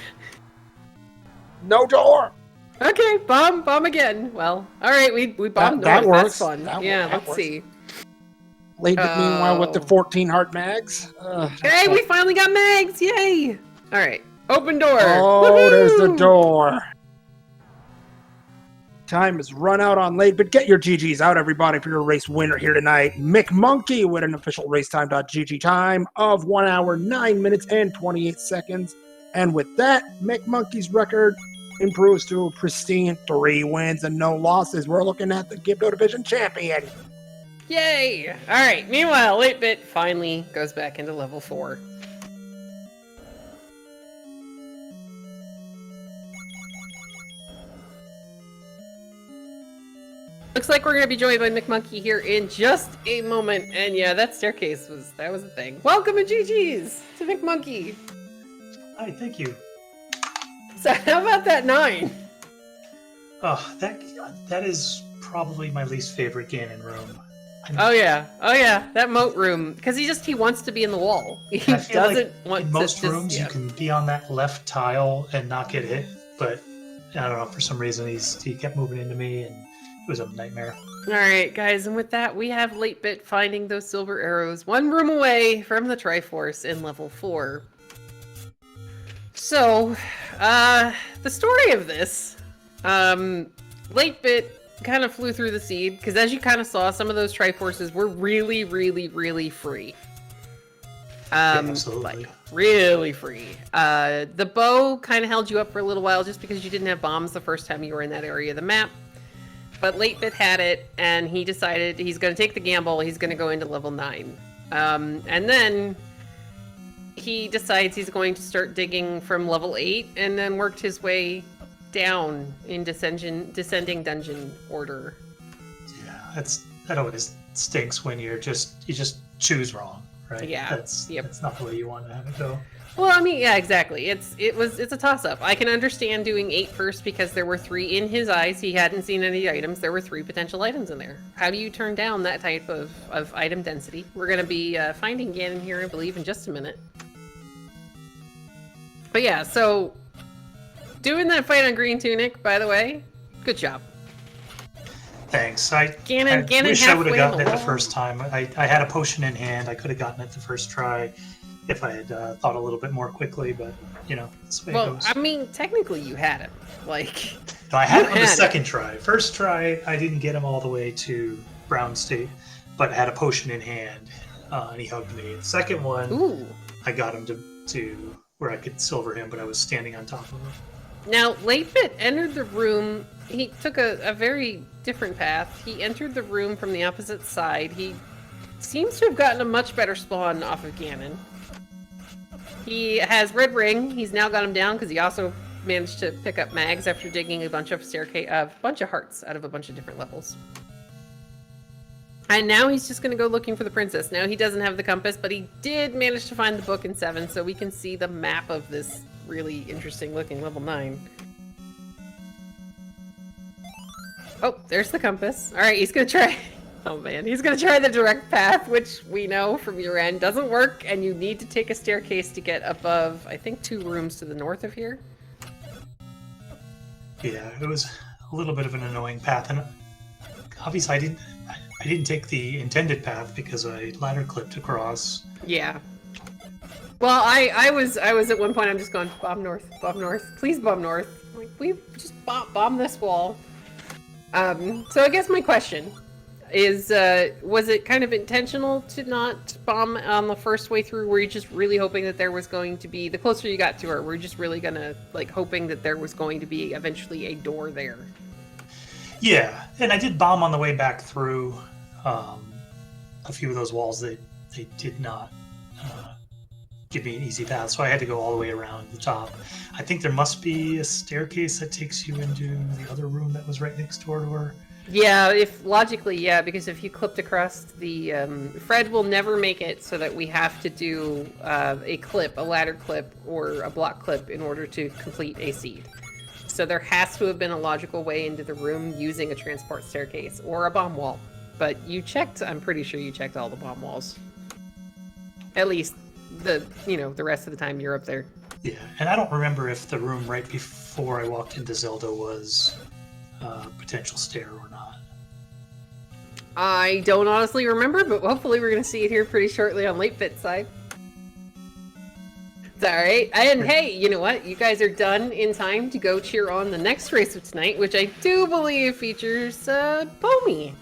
Speaker 1: No door.
Speaker 2: Okay, bomb again. Well, all right, we bombed
Speaker 1: That
Speaker 2: north.
Speaker 1: works.
Speaker 2: That's fun.
Speaker 1: That
Speaker 2: Let's
Speaker 1: works.
Speaker 2: see.
Speaker 1: Latebit, meanwhile, with the
Speaker 2: Oh.
Speaker 1: 14 heart mags.
Speaker 2: Hey, we finally got mags! Yay! All right, open door.
Speaker 1: Oh, there's the
Speaker 2: Woohoo!
Speaker 1: door. Time has run out on late, but get your GGs out, everybody, for your race winner here tonight. McMonkey with an official racetime.gg time of 1 hour, 9 minutes, and 28 seconds. And with that, McMonkey's record improves to a pristine 3 wins and no losses. We're looking at the Gibdo Division champion.
Speaker 2: Yay! All right. Meanwhile, 8-bit finally goes back into level 4. Looks like we're gonna be joined by McMonkey here in just a moment. And yeah, that staircase was a thing. Welcome and GG's to McMonkey.
Speaker 3: Hi, thank you.
Speaker 2: So how about that 9?
Speaker 3: Oh, that is probably my least favorite Ganon room.
Speaker 2: Oh yeah, that moat room. Because he wants to be in the wall. He
Speaker 3: I feel
Speaker 2: doesn't
Speaker 3: like
Speaker 2: want
Speaker 3: in
Speaker 2: to
Speaker 3: most
Speaker 2: just,
Speaker 3: rooms
Speaker 2: yeah.
Speaker 3: you can be on that left tile and not get hit, but I don't know, for some reason he kept moving into me and it was a nightmare.
Speaker 2: Alright guys, and with that we have 8-bit finding those silver arrows 1 room away from the Triforce in level 4. So, the story of this, 8-bit kind of flew through the seed, because as you kind of saw, some of those Triforces were really, really, really free.
Speaker 3: Absolutely.
Speaker 2: Like, really free. The bow kind of held you up for a little while just because you didn't have bombs the first time you were in that area of the map. But 8-bit had it, and he decided he's going to take the gamble, he's going to go into level 9. And then he decides he's going to start digging from level 8, and then worked his way down in descending dungeon order.
Speaker 3: Yeah, that always stinks when you just choose wrong, right?
Speaker 2: Yeah.
Speaker 3: That's not the way you want to have it go.
Speaker 2: Well, I mean, yeah, exactly. It's a toss-up. I can understand doing 8 first because there were 3 in his eyes. He hadn't seen any items. There were 3 potential items in there. How do you turn down that type of item density? We're going to be finding Ganon here, I believe, in just a minute. But yeah, so doing that fight on Green Tunic, by the way, good job.
Speaker 3: Thanks. I
Speaker 2: Ganon
Speaker 3: wish I would have
Speaker 2: halfway
Speaker 3: gotten it the
Speaker 2: along.
Speaker 3: first time. I had a potion in hand. I could have gotten it the first try if I had thought a little bit more quickly, but that's the way it
Speaker 2: Well,
Speaker 3: goes.
Speaker 2: I mean, technically you had him. Like,
Speaker 3: No, I had it on the
Speaker 2: had
Speaker 3: second try. First try, I didn't get him all the way to Brown State, but had a potion in hand, and he hugged me. The second one,
Speaker 2: ooh.
Speaker 3: I got him to where I could silver him, but I was standing on top of him.
Speaker 2: Now, 8-bit entered the room. He took a very different path. He entered the room from the opposite side. He seems to have gotten a much better spawn off of Ganon. He has Red Ring. He's now got him down because he also managed to pick up mags after digging a bunch of hearts out of a bunch of different levels. And now he's just going to go looking for the princess. Now he doesn't have the compass, but he did manage to find the book in 7, so we can see the map of this really interesting looking level 9. Oh, there's the compass. All right, he's going to try... Oh man, he's going to try the direct path, which we know from your end doesn't work, and you need to take a staircase to get above, I think, 2 rooms to the north of here.
Speaker 3: Yeah, it was a little bit of an annoying path, and obviously I didn't take the intended path because I ladder clipped across.
Speaker 2: Yeah. Well, I was at one point, I'm just going, bomb north, please bomb north. Like, we just bomb this wall. So I guess my question is, was it kind of intentional to not bomb on the first way through? Were you just really hoping that there was going to be, the closer you got to her, were you just really gonna, like, hoping that there was going to be eventually a door there?
Speaker 3: Yeah, and I did bomb on the way back through a few of those walls that they did not give me an easy path, so I had to go all the way around the top. I think there must be a staircase that takes you into the other room that was right next door to her.
Speaker 2: Yeah, logically, because if you clipped across the... Fred will never make it so that we have to do a ladder clip, or a block clip in order to complete a seed. So there has to have been a logical way into the room using a transport staircase, or a bomb wall. But you checked, I'm pretty sure you checked all the bomb walls. At least the rest of the time you're up there.
Speaker 3: Yeah, and I don't remember if the room right before I walked into Zelda was a potential stair or not.
Speaker 2: I don't honestly remember, but hopefully we're going to see it here pretty shortly on latebit side. It's all right. And hey, you know what? You guys are done in time to go cheer on the next race of tonight, which I do believe features Bomi.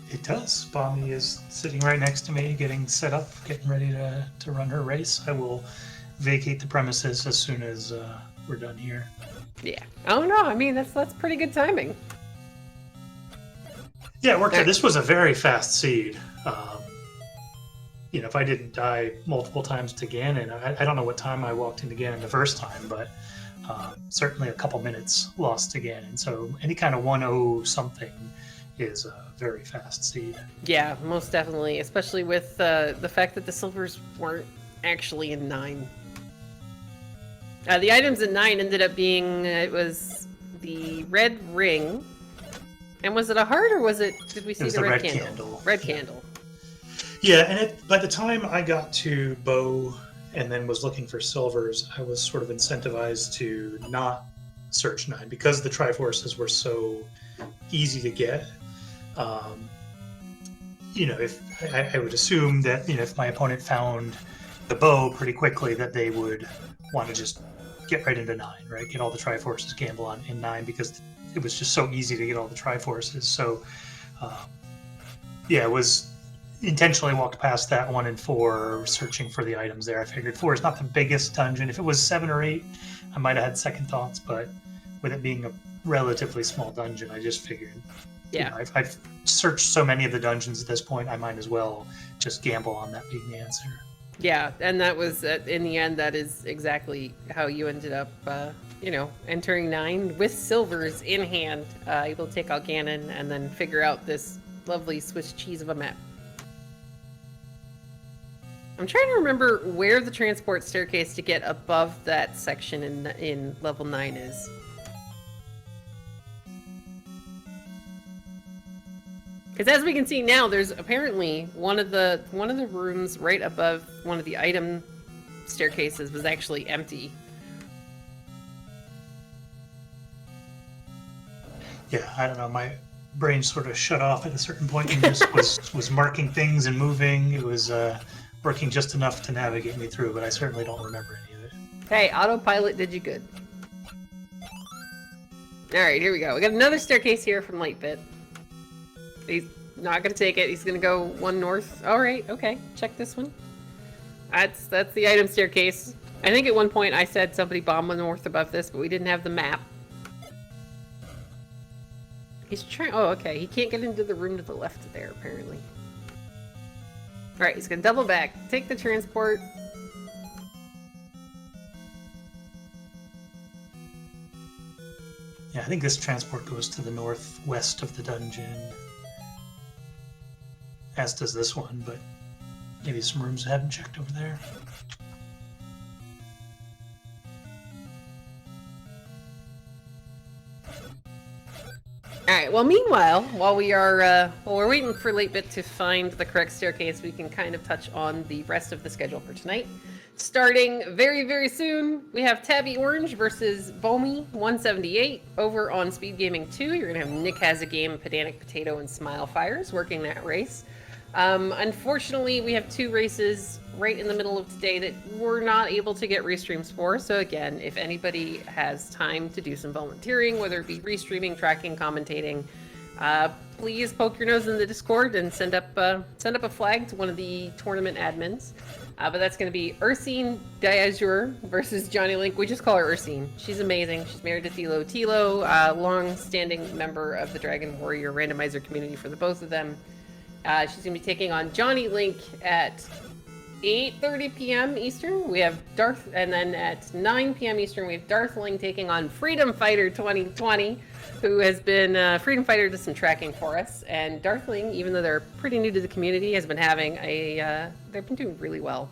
Speaker 3: It does. Bommy is sitting right next to me, getting set up, getting ready to run her race. I will vacate the premises as soon as we're done here.
Speaker 2: Yeah. Oh no, I mean that's pretty good timing.
Speaker 3: Yeah, it worked out. This was a very fast seed. If I didn't die multiple times to Ganon, I don't know what time I walked into Ganon the first time, but certainly a couple minutes lost to Ganon. So any kind of 1-0 something is a very fast seed.
Speaker 2: Yeah, most definitely, especially with the fact that the silvers weren't actually in 9. The items in 9 ended up being, it was the red ring. And was it a heart, or did we see the red candle? Red candle.
Speaker 3: Yeah, and by the time I got to bow and then was looking for silvers, I was sort of incentivized to not search 9 because the Triforces were so easy to get. If I would assume that if my opponent found the bow pretty quickly, that they would want to just get right into 9, right? Get all the Triforces gamble on in 9 because it was just so easy to get all the Triforces. So, it was intentionally walked past that 1 and 4, searching for the items there. I figured 4 is not the biggest dungeon. If it was 7 or 8, I might have had second thoughts, but with it being a relatively small dungeon, I just figured, I've searched so many of the dungeons at this point, I might as well just gamble on that being the answer.
Speaker 2: Yeah, and that was, in the end, that is exactly how you ended up, entering 9 with silvers in hand, able to take out Ganon and then figure out this lovely Swiss cheese of a map. I'm trying to remember where the transport staircase to get above that section in level 9 is. Because as we can see now, there's apparently one of the rooms right above one of the item staircases was actually empty.
Speaker 3: Yeah, I don't know. My brain sort of shut off at a certain point and just was marking things and moving. It was working just enough to navigate me through, but I certainly don't remember any of it.
Speaker 2: Hey, autopilot did you good. Alright, here we go. We got another staircase here from latebit. He's not going to take it. He's going to go 1 north. Alright, okay. Check this one. That's the item staircase. I think at one point I said somebody bombed 1 north above this, but we didn't have the map. He's trying... Oh, okay. He can't get into the room to the left of there, apparently. Alright, he's going to double back. Take the transport.
Speaker 3: Yeah, I think this transport goes to the northwest of the dungeon. As does this one, but maybe some rooms I haven't checked over there.
Speaker 2: Alright, well meanwhile, while we're waiting for latebit to find the correct staircase, we can kind of touch on the rest of the schedule for tonight. Starting very, very soon, we have Tabby Orange versus Bomi 178 over on SpeedGaming 2. You're going to have Nick Has a Game, Pedantic Potato, and Smile Fires working that race. Unfortunately, we have 2 races right in the middle of today that we're not able to get restreams for. So again, if anybody has time to do some volunteering, whether it be restreaming, tracking, commentating, please poke your nose in the Discord and send up a flag to one of the tournament admins. But that's going to be Ursine Diazure versus Johnny Link. We just call her Ursine. She's amazing. She's married to Tilo. Tilo, long-standing member of the Dragon Warrior Randomizer community for the both of them. She's going to be taking on Johnny Link at 8:30 p.m. Eastern. We have Darth, and then at 9 p.m. Eastern, we have Darthling taking on Freedom Fighter 2020, who has been Freedom Fighter does some tracking for us. And Darthling, even though they're pretty new to the community, has been having they've been doing really well.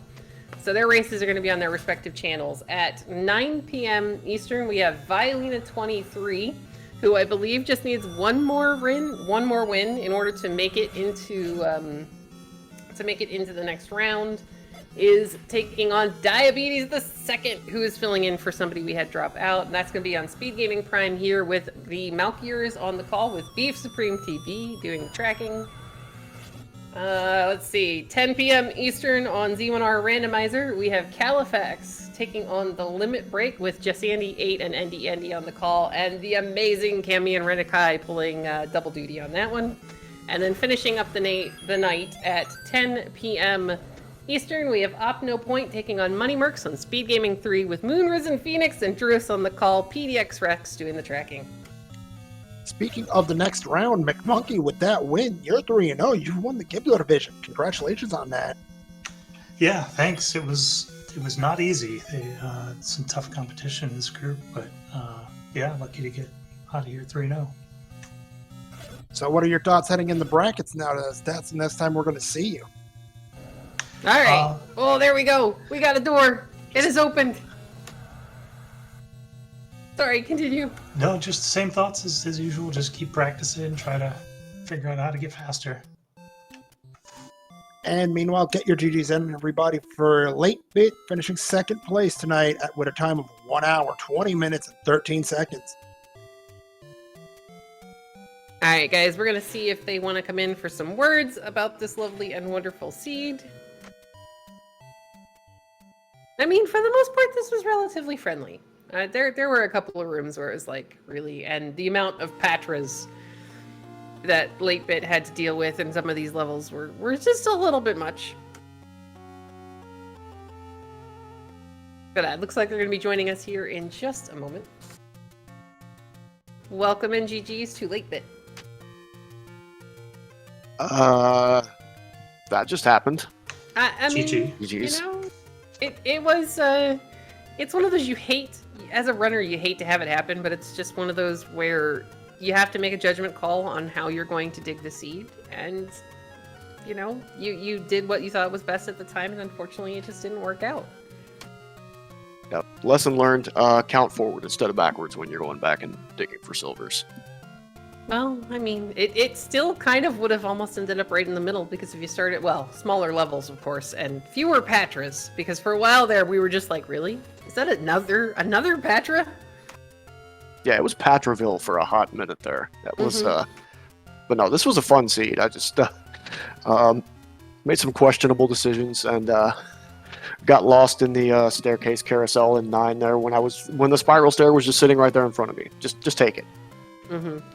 Speaker 2: So their races are going to be on their respective channels. At 9 p.m. Eastern, we have Violina 23, who I believe just needs one more win in order to make it into the next round. is taking on Diabetes the Second, who is filling in for somebody we had drop out. And that's going to be on SpeedGaming Prime here with the Malkiers on the call with Beef Supreme TV doing the tracking. Let's see, 10 p.m. Eastern on Z1R Randomizer, we have Califax taking on the Limit Break with Jessandy8 and Andy on the call, and the amazing Cammy and Renikai pulling double duty on that one. And then finishing up the night at 10 p.m. Eastern, we have Opno Point taking on Money Mercs on SpeedGaming 3 with Moonrisen Phoenix and Druis on the call, PDX Rex doing the tracking.
Speaker 1: Speaking of the next round, McMonkey, with that win, you're 3-0. You won the Gibdo division. Congratulations on that.
Speaker 3: Yeah, thanks. It was not easy. Some tough competition in this group, but yeah, lucky to get out of here 3-0.
Speaker 1: So what are your thoughts heading in the brackets now? That's the next time we're going to see you.
Speaker 2: All right. Oh, there we go. We got a door. It is opened. Sorry, continue.
Speaker 3: No, just the same thoughts as usual. Just keep practicing, try to figure out how to get faster.
Speaker 1: And meanwhile, get your GGs in, everybody, for latebit finishing second place tonight with a time of 1 hour, 20 minutes, and 13 seconds.
Speaker 2: All right, guys, we're going to see if they want to come in for some words about this lovely and wonderful seed. I mean, for the most part, this was relatively friendly. There were a couple of rooms where it was like, really, and the amount of Patras that latebit had to deal with in some of these levels were just a little bit much. But it looks like they're going to be joining us here in just a moment. Welcome in GGs to latebit.
Speaker 4: That just happened.
Speaker 2: I mean,
Speaker 3: GG.
Speaker 2: you know, it was, it's one of those you hate, as a runner, you hate to have it happen, but it's just one of those where you have to make a judgment call on how you're going to dig the seed, and, you know, you did what you thought was best at the time, and unfortunately it just didn't work out.
Speaker 4: Yep. Lesson learned, count forward instead of backwards when you're going back and digging for silvers.
Speaker 2: Well, I mean, it still kind of would have almost ended up right in the middle, because if you start at, well, smaller levels, of course, and fewer Patras, because for a while there, we were just like, really? Is that another Patra?
Speaker 4: Yeah, it was Patraville for a hot minute there. That was, but no, this was a fun seed. I just made some questionable decisions and got lost in the staircase carousel in 9 there when the spiral stair was just sitting right there in front of me. Just take it.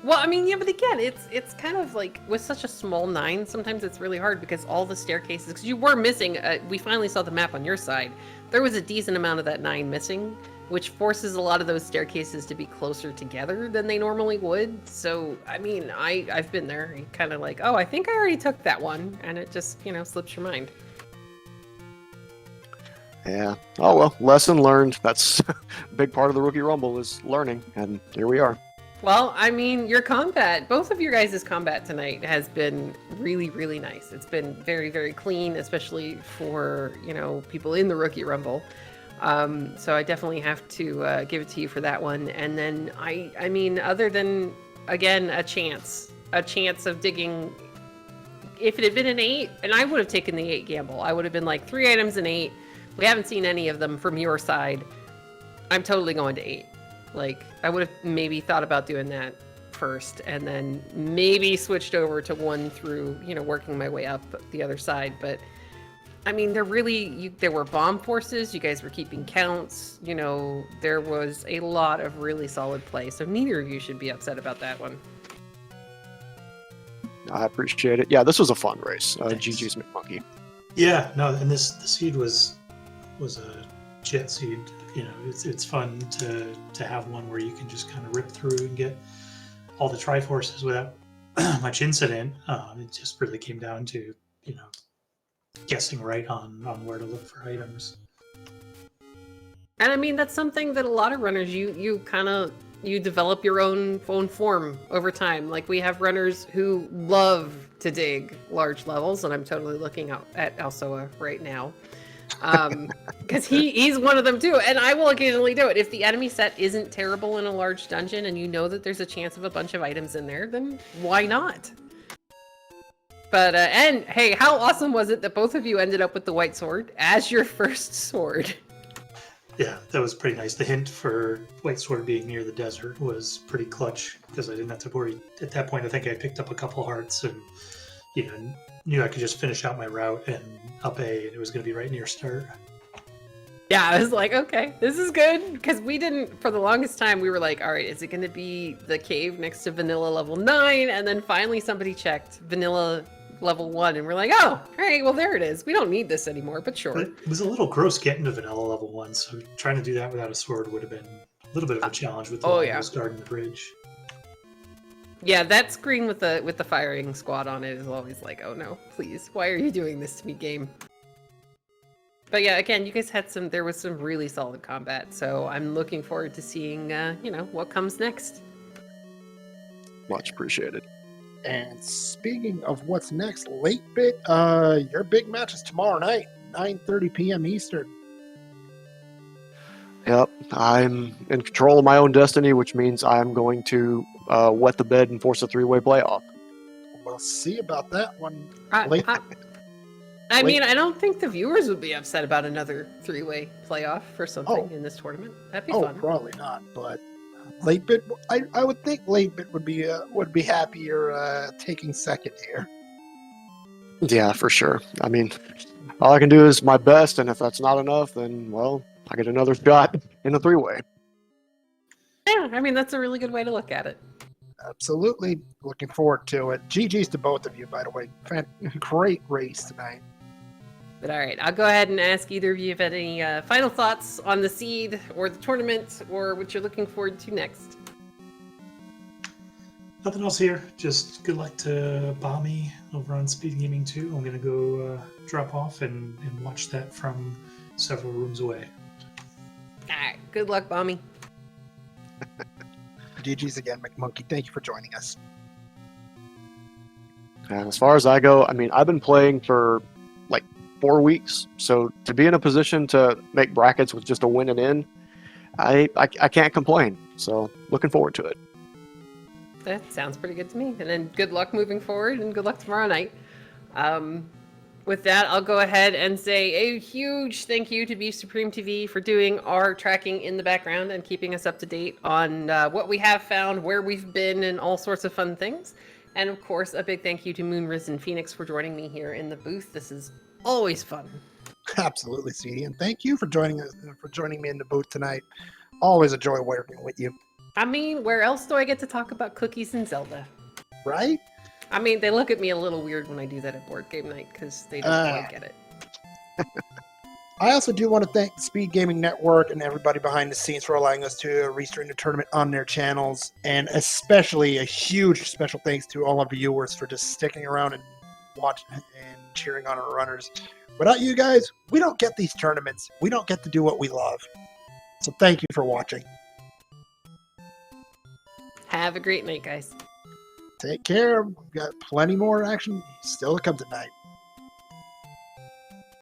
Speaker 2: Well, I mean, yeah, but again, it's kind of like with such a small 9, sometimes it's really hard because all the staircases, because you were missing, we finally saw the map on your side. There was a decent amount of that 9 missing, which forces a lot of those staircases to be closer together than they normally would. So, I mean, I've been there. You kind of like, oh, I think I already took that one, and it just, you know, slips your mind.
Speaker 4: Yeah. Oh, well, lesson learned. That's a big part of the Rookie Rumble is learning, and here we are.
Speaker 2: Well, I mean, your combat, both of your guys' combat tonight has been really, really nice. It's been very, very clean, especially for, you know, people in the Rookie Rumble. So I definitely have to give it to you for that one. And then, I mean, other than, again, a chance of digging, if it had been an 8, and I would have taken the 8 gamble. I would have been like 3 items and 8. We haven't seen any of them from your side. I'm totally going to 8. Like, I would have maybe thought about doing that first and then maybe switched over to 1 through, you know, working my way up the other side. But, I mean, there were bomb forces. You guys were keeping counts. You know, there was a lot of really solid play. So neither of you should be upset about that one.
Speaker 4: I appreciate it. Yeah, this was a fun race. GG's McMonkey.
Speaker 3: Yeah, no, and the seed was a jet seed. You know, it's fun to have one where you can just kind of rip through and get all the Triforces without much incident. It just really came down to, you know, guessing right on where to look for items.
Speaker 2: And I mean, that's something that a lot of runners, you develop your own form over time. Like, we have runners who love to dig large levels, and I'm totally looking out at Alsoa right now. Because he's one of them too, and I will occasionally do it. If the enemy set isn't terrible in a large dungeon and you know that there's a chance of a bunch of items in there, then why not? But and hey, how awesome was it that both of you ended up with the white sword as your first sword?
Speaker 3: Yeah, that was pretty nice. The hint for White Sword being near the desert was pretty clutch because I didn't have to worry. At that point, I think I picked up a couple hearts and, knew I could just finish out my route and up A, and it was going to be right near start.
Speaker 2: Yeah, I was like, okay, this is good. Because we didn't, for the longest time, we were like, all right, is it going to be the cave next to vanilla level 9? And then finally somebody checked vanilla level 1, and we're like, oh, all right, well, there it is. We don't need this anymore, but sure.
Speaker 3: But it was a little gross getting to vanilla level 1, so trying to do that without a sword would have been a little bit of a challenge with the longbows guarding the bridge.
Speaker 2: Yeah, that screen with the firing squad on it is always like, oh no, please, why are you doing this to me, game? But yeah, again, you guys had there was some really solid combat, so I'm looking forward to seeing, what comes next.
Speaker 4: Much appreciated.
Speaker 1: And speaking of what's next, latebit, your big match is tomorrow night, 9:30 p.m. Eastern.
Speaker 4: Yep, I'm in control of my own destiny, which means I'm going to wet the bed and force a 3-way playoff.
Speaker 1: We'll see about that one.
Speaker 2: I mean, I don't think the viewers would be upset about another 3-way playoff for something in this tournament. That'd be fun.
Speaker 1: Probably not, but latebit, I would think latebit would be happier taking second here.
Speaker 4: Yeah, for sure. I mean, all I can do is my best, and if that's not enough, then, well, I get another shot in a 3-way.
Speaker 2: Yeah, I mean, that's a really good way to look at it.
Speaker 1: Absolutely. Looking forward to it. GG's to both of you, by the way. Great race tonight.
Speaker 2: But all right, I'll go ahead and ask either of you if you have any final thoughts on the seed or the tournament or what you're looking forward to next.
Speaker 3: Nothing else here. Just good luck to Bommy over on SpeedGaming 2. I'm going to go drop off and watch that from several rooms away.
Speaker 2: All right, good luck, Bommy.
Speaker 1: GG's again, McMonkey. Thank you for joining us.
Speaker 4: And as far as I go, I mean, I've been playing for like 4 weeks, so to be in a position to make brackets with just a win and in, I can't complain. So looking forward to it.
Speaker 2: That sounds pretty good to me. And then good luck moving forward, and good luck tomorrow night. With that, I'll go ahead and say a huge thank you to Beef Supreme TV for doing our tracking in the background and keeping us up to date on what we have found, where we've been, and all sorts of fun things. And of course, a big thank you to Moonrisen Phoenix for joining me here in the booth. This is always fun.
Speaker 1: Absolutely, Speedy, and thank you for joining me in the booth tonight. Always a joy working with you.
Speaker 2: I mean, where else do I get to talk about cookies and Zelda?
Speaker 1: Right?
Speaker 2: I mean, they look at me a little weird when I do that at board game night because they don't quite get it.
Speaker 1: I also do want to thank the Speed Gaming Network and everybody behind the scenes for allowing us to restream the tournament on their channels, and especially a huge special thanks to all our viewers for just sticking around and watching and cheering on our runners. Without you guys, we don't get these tournaments. We don't get to do what we love. So thank you for watching.
Speaker 2: Have a great night, guys.
Speaker 1: Take care. We've got plenty more action still to come tonight.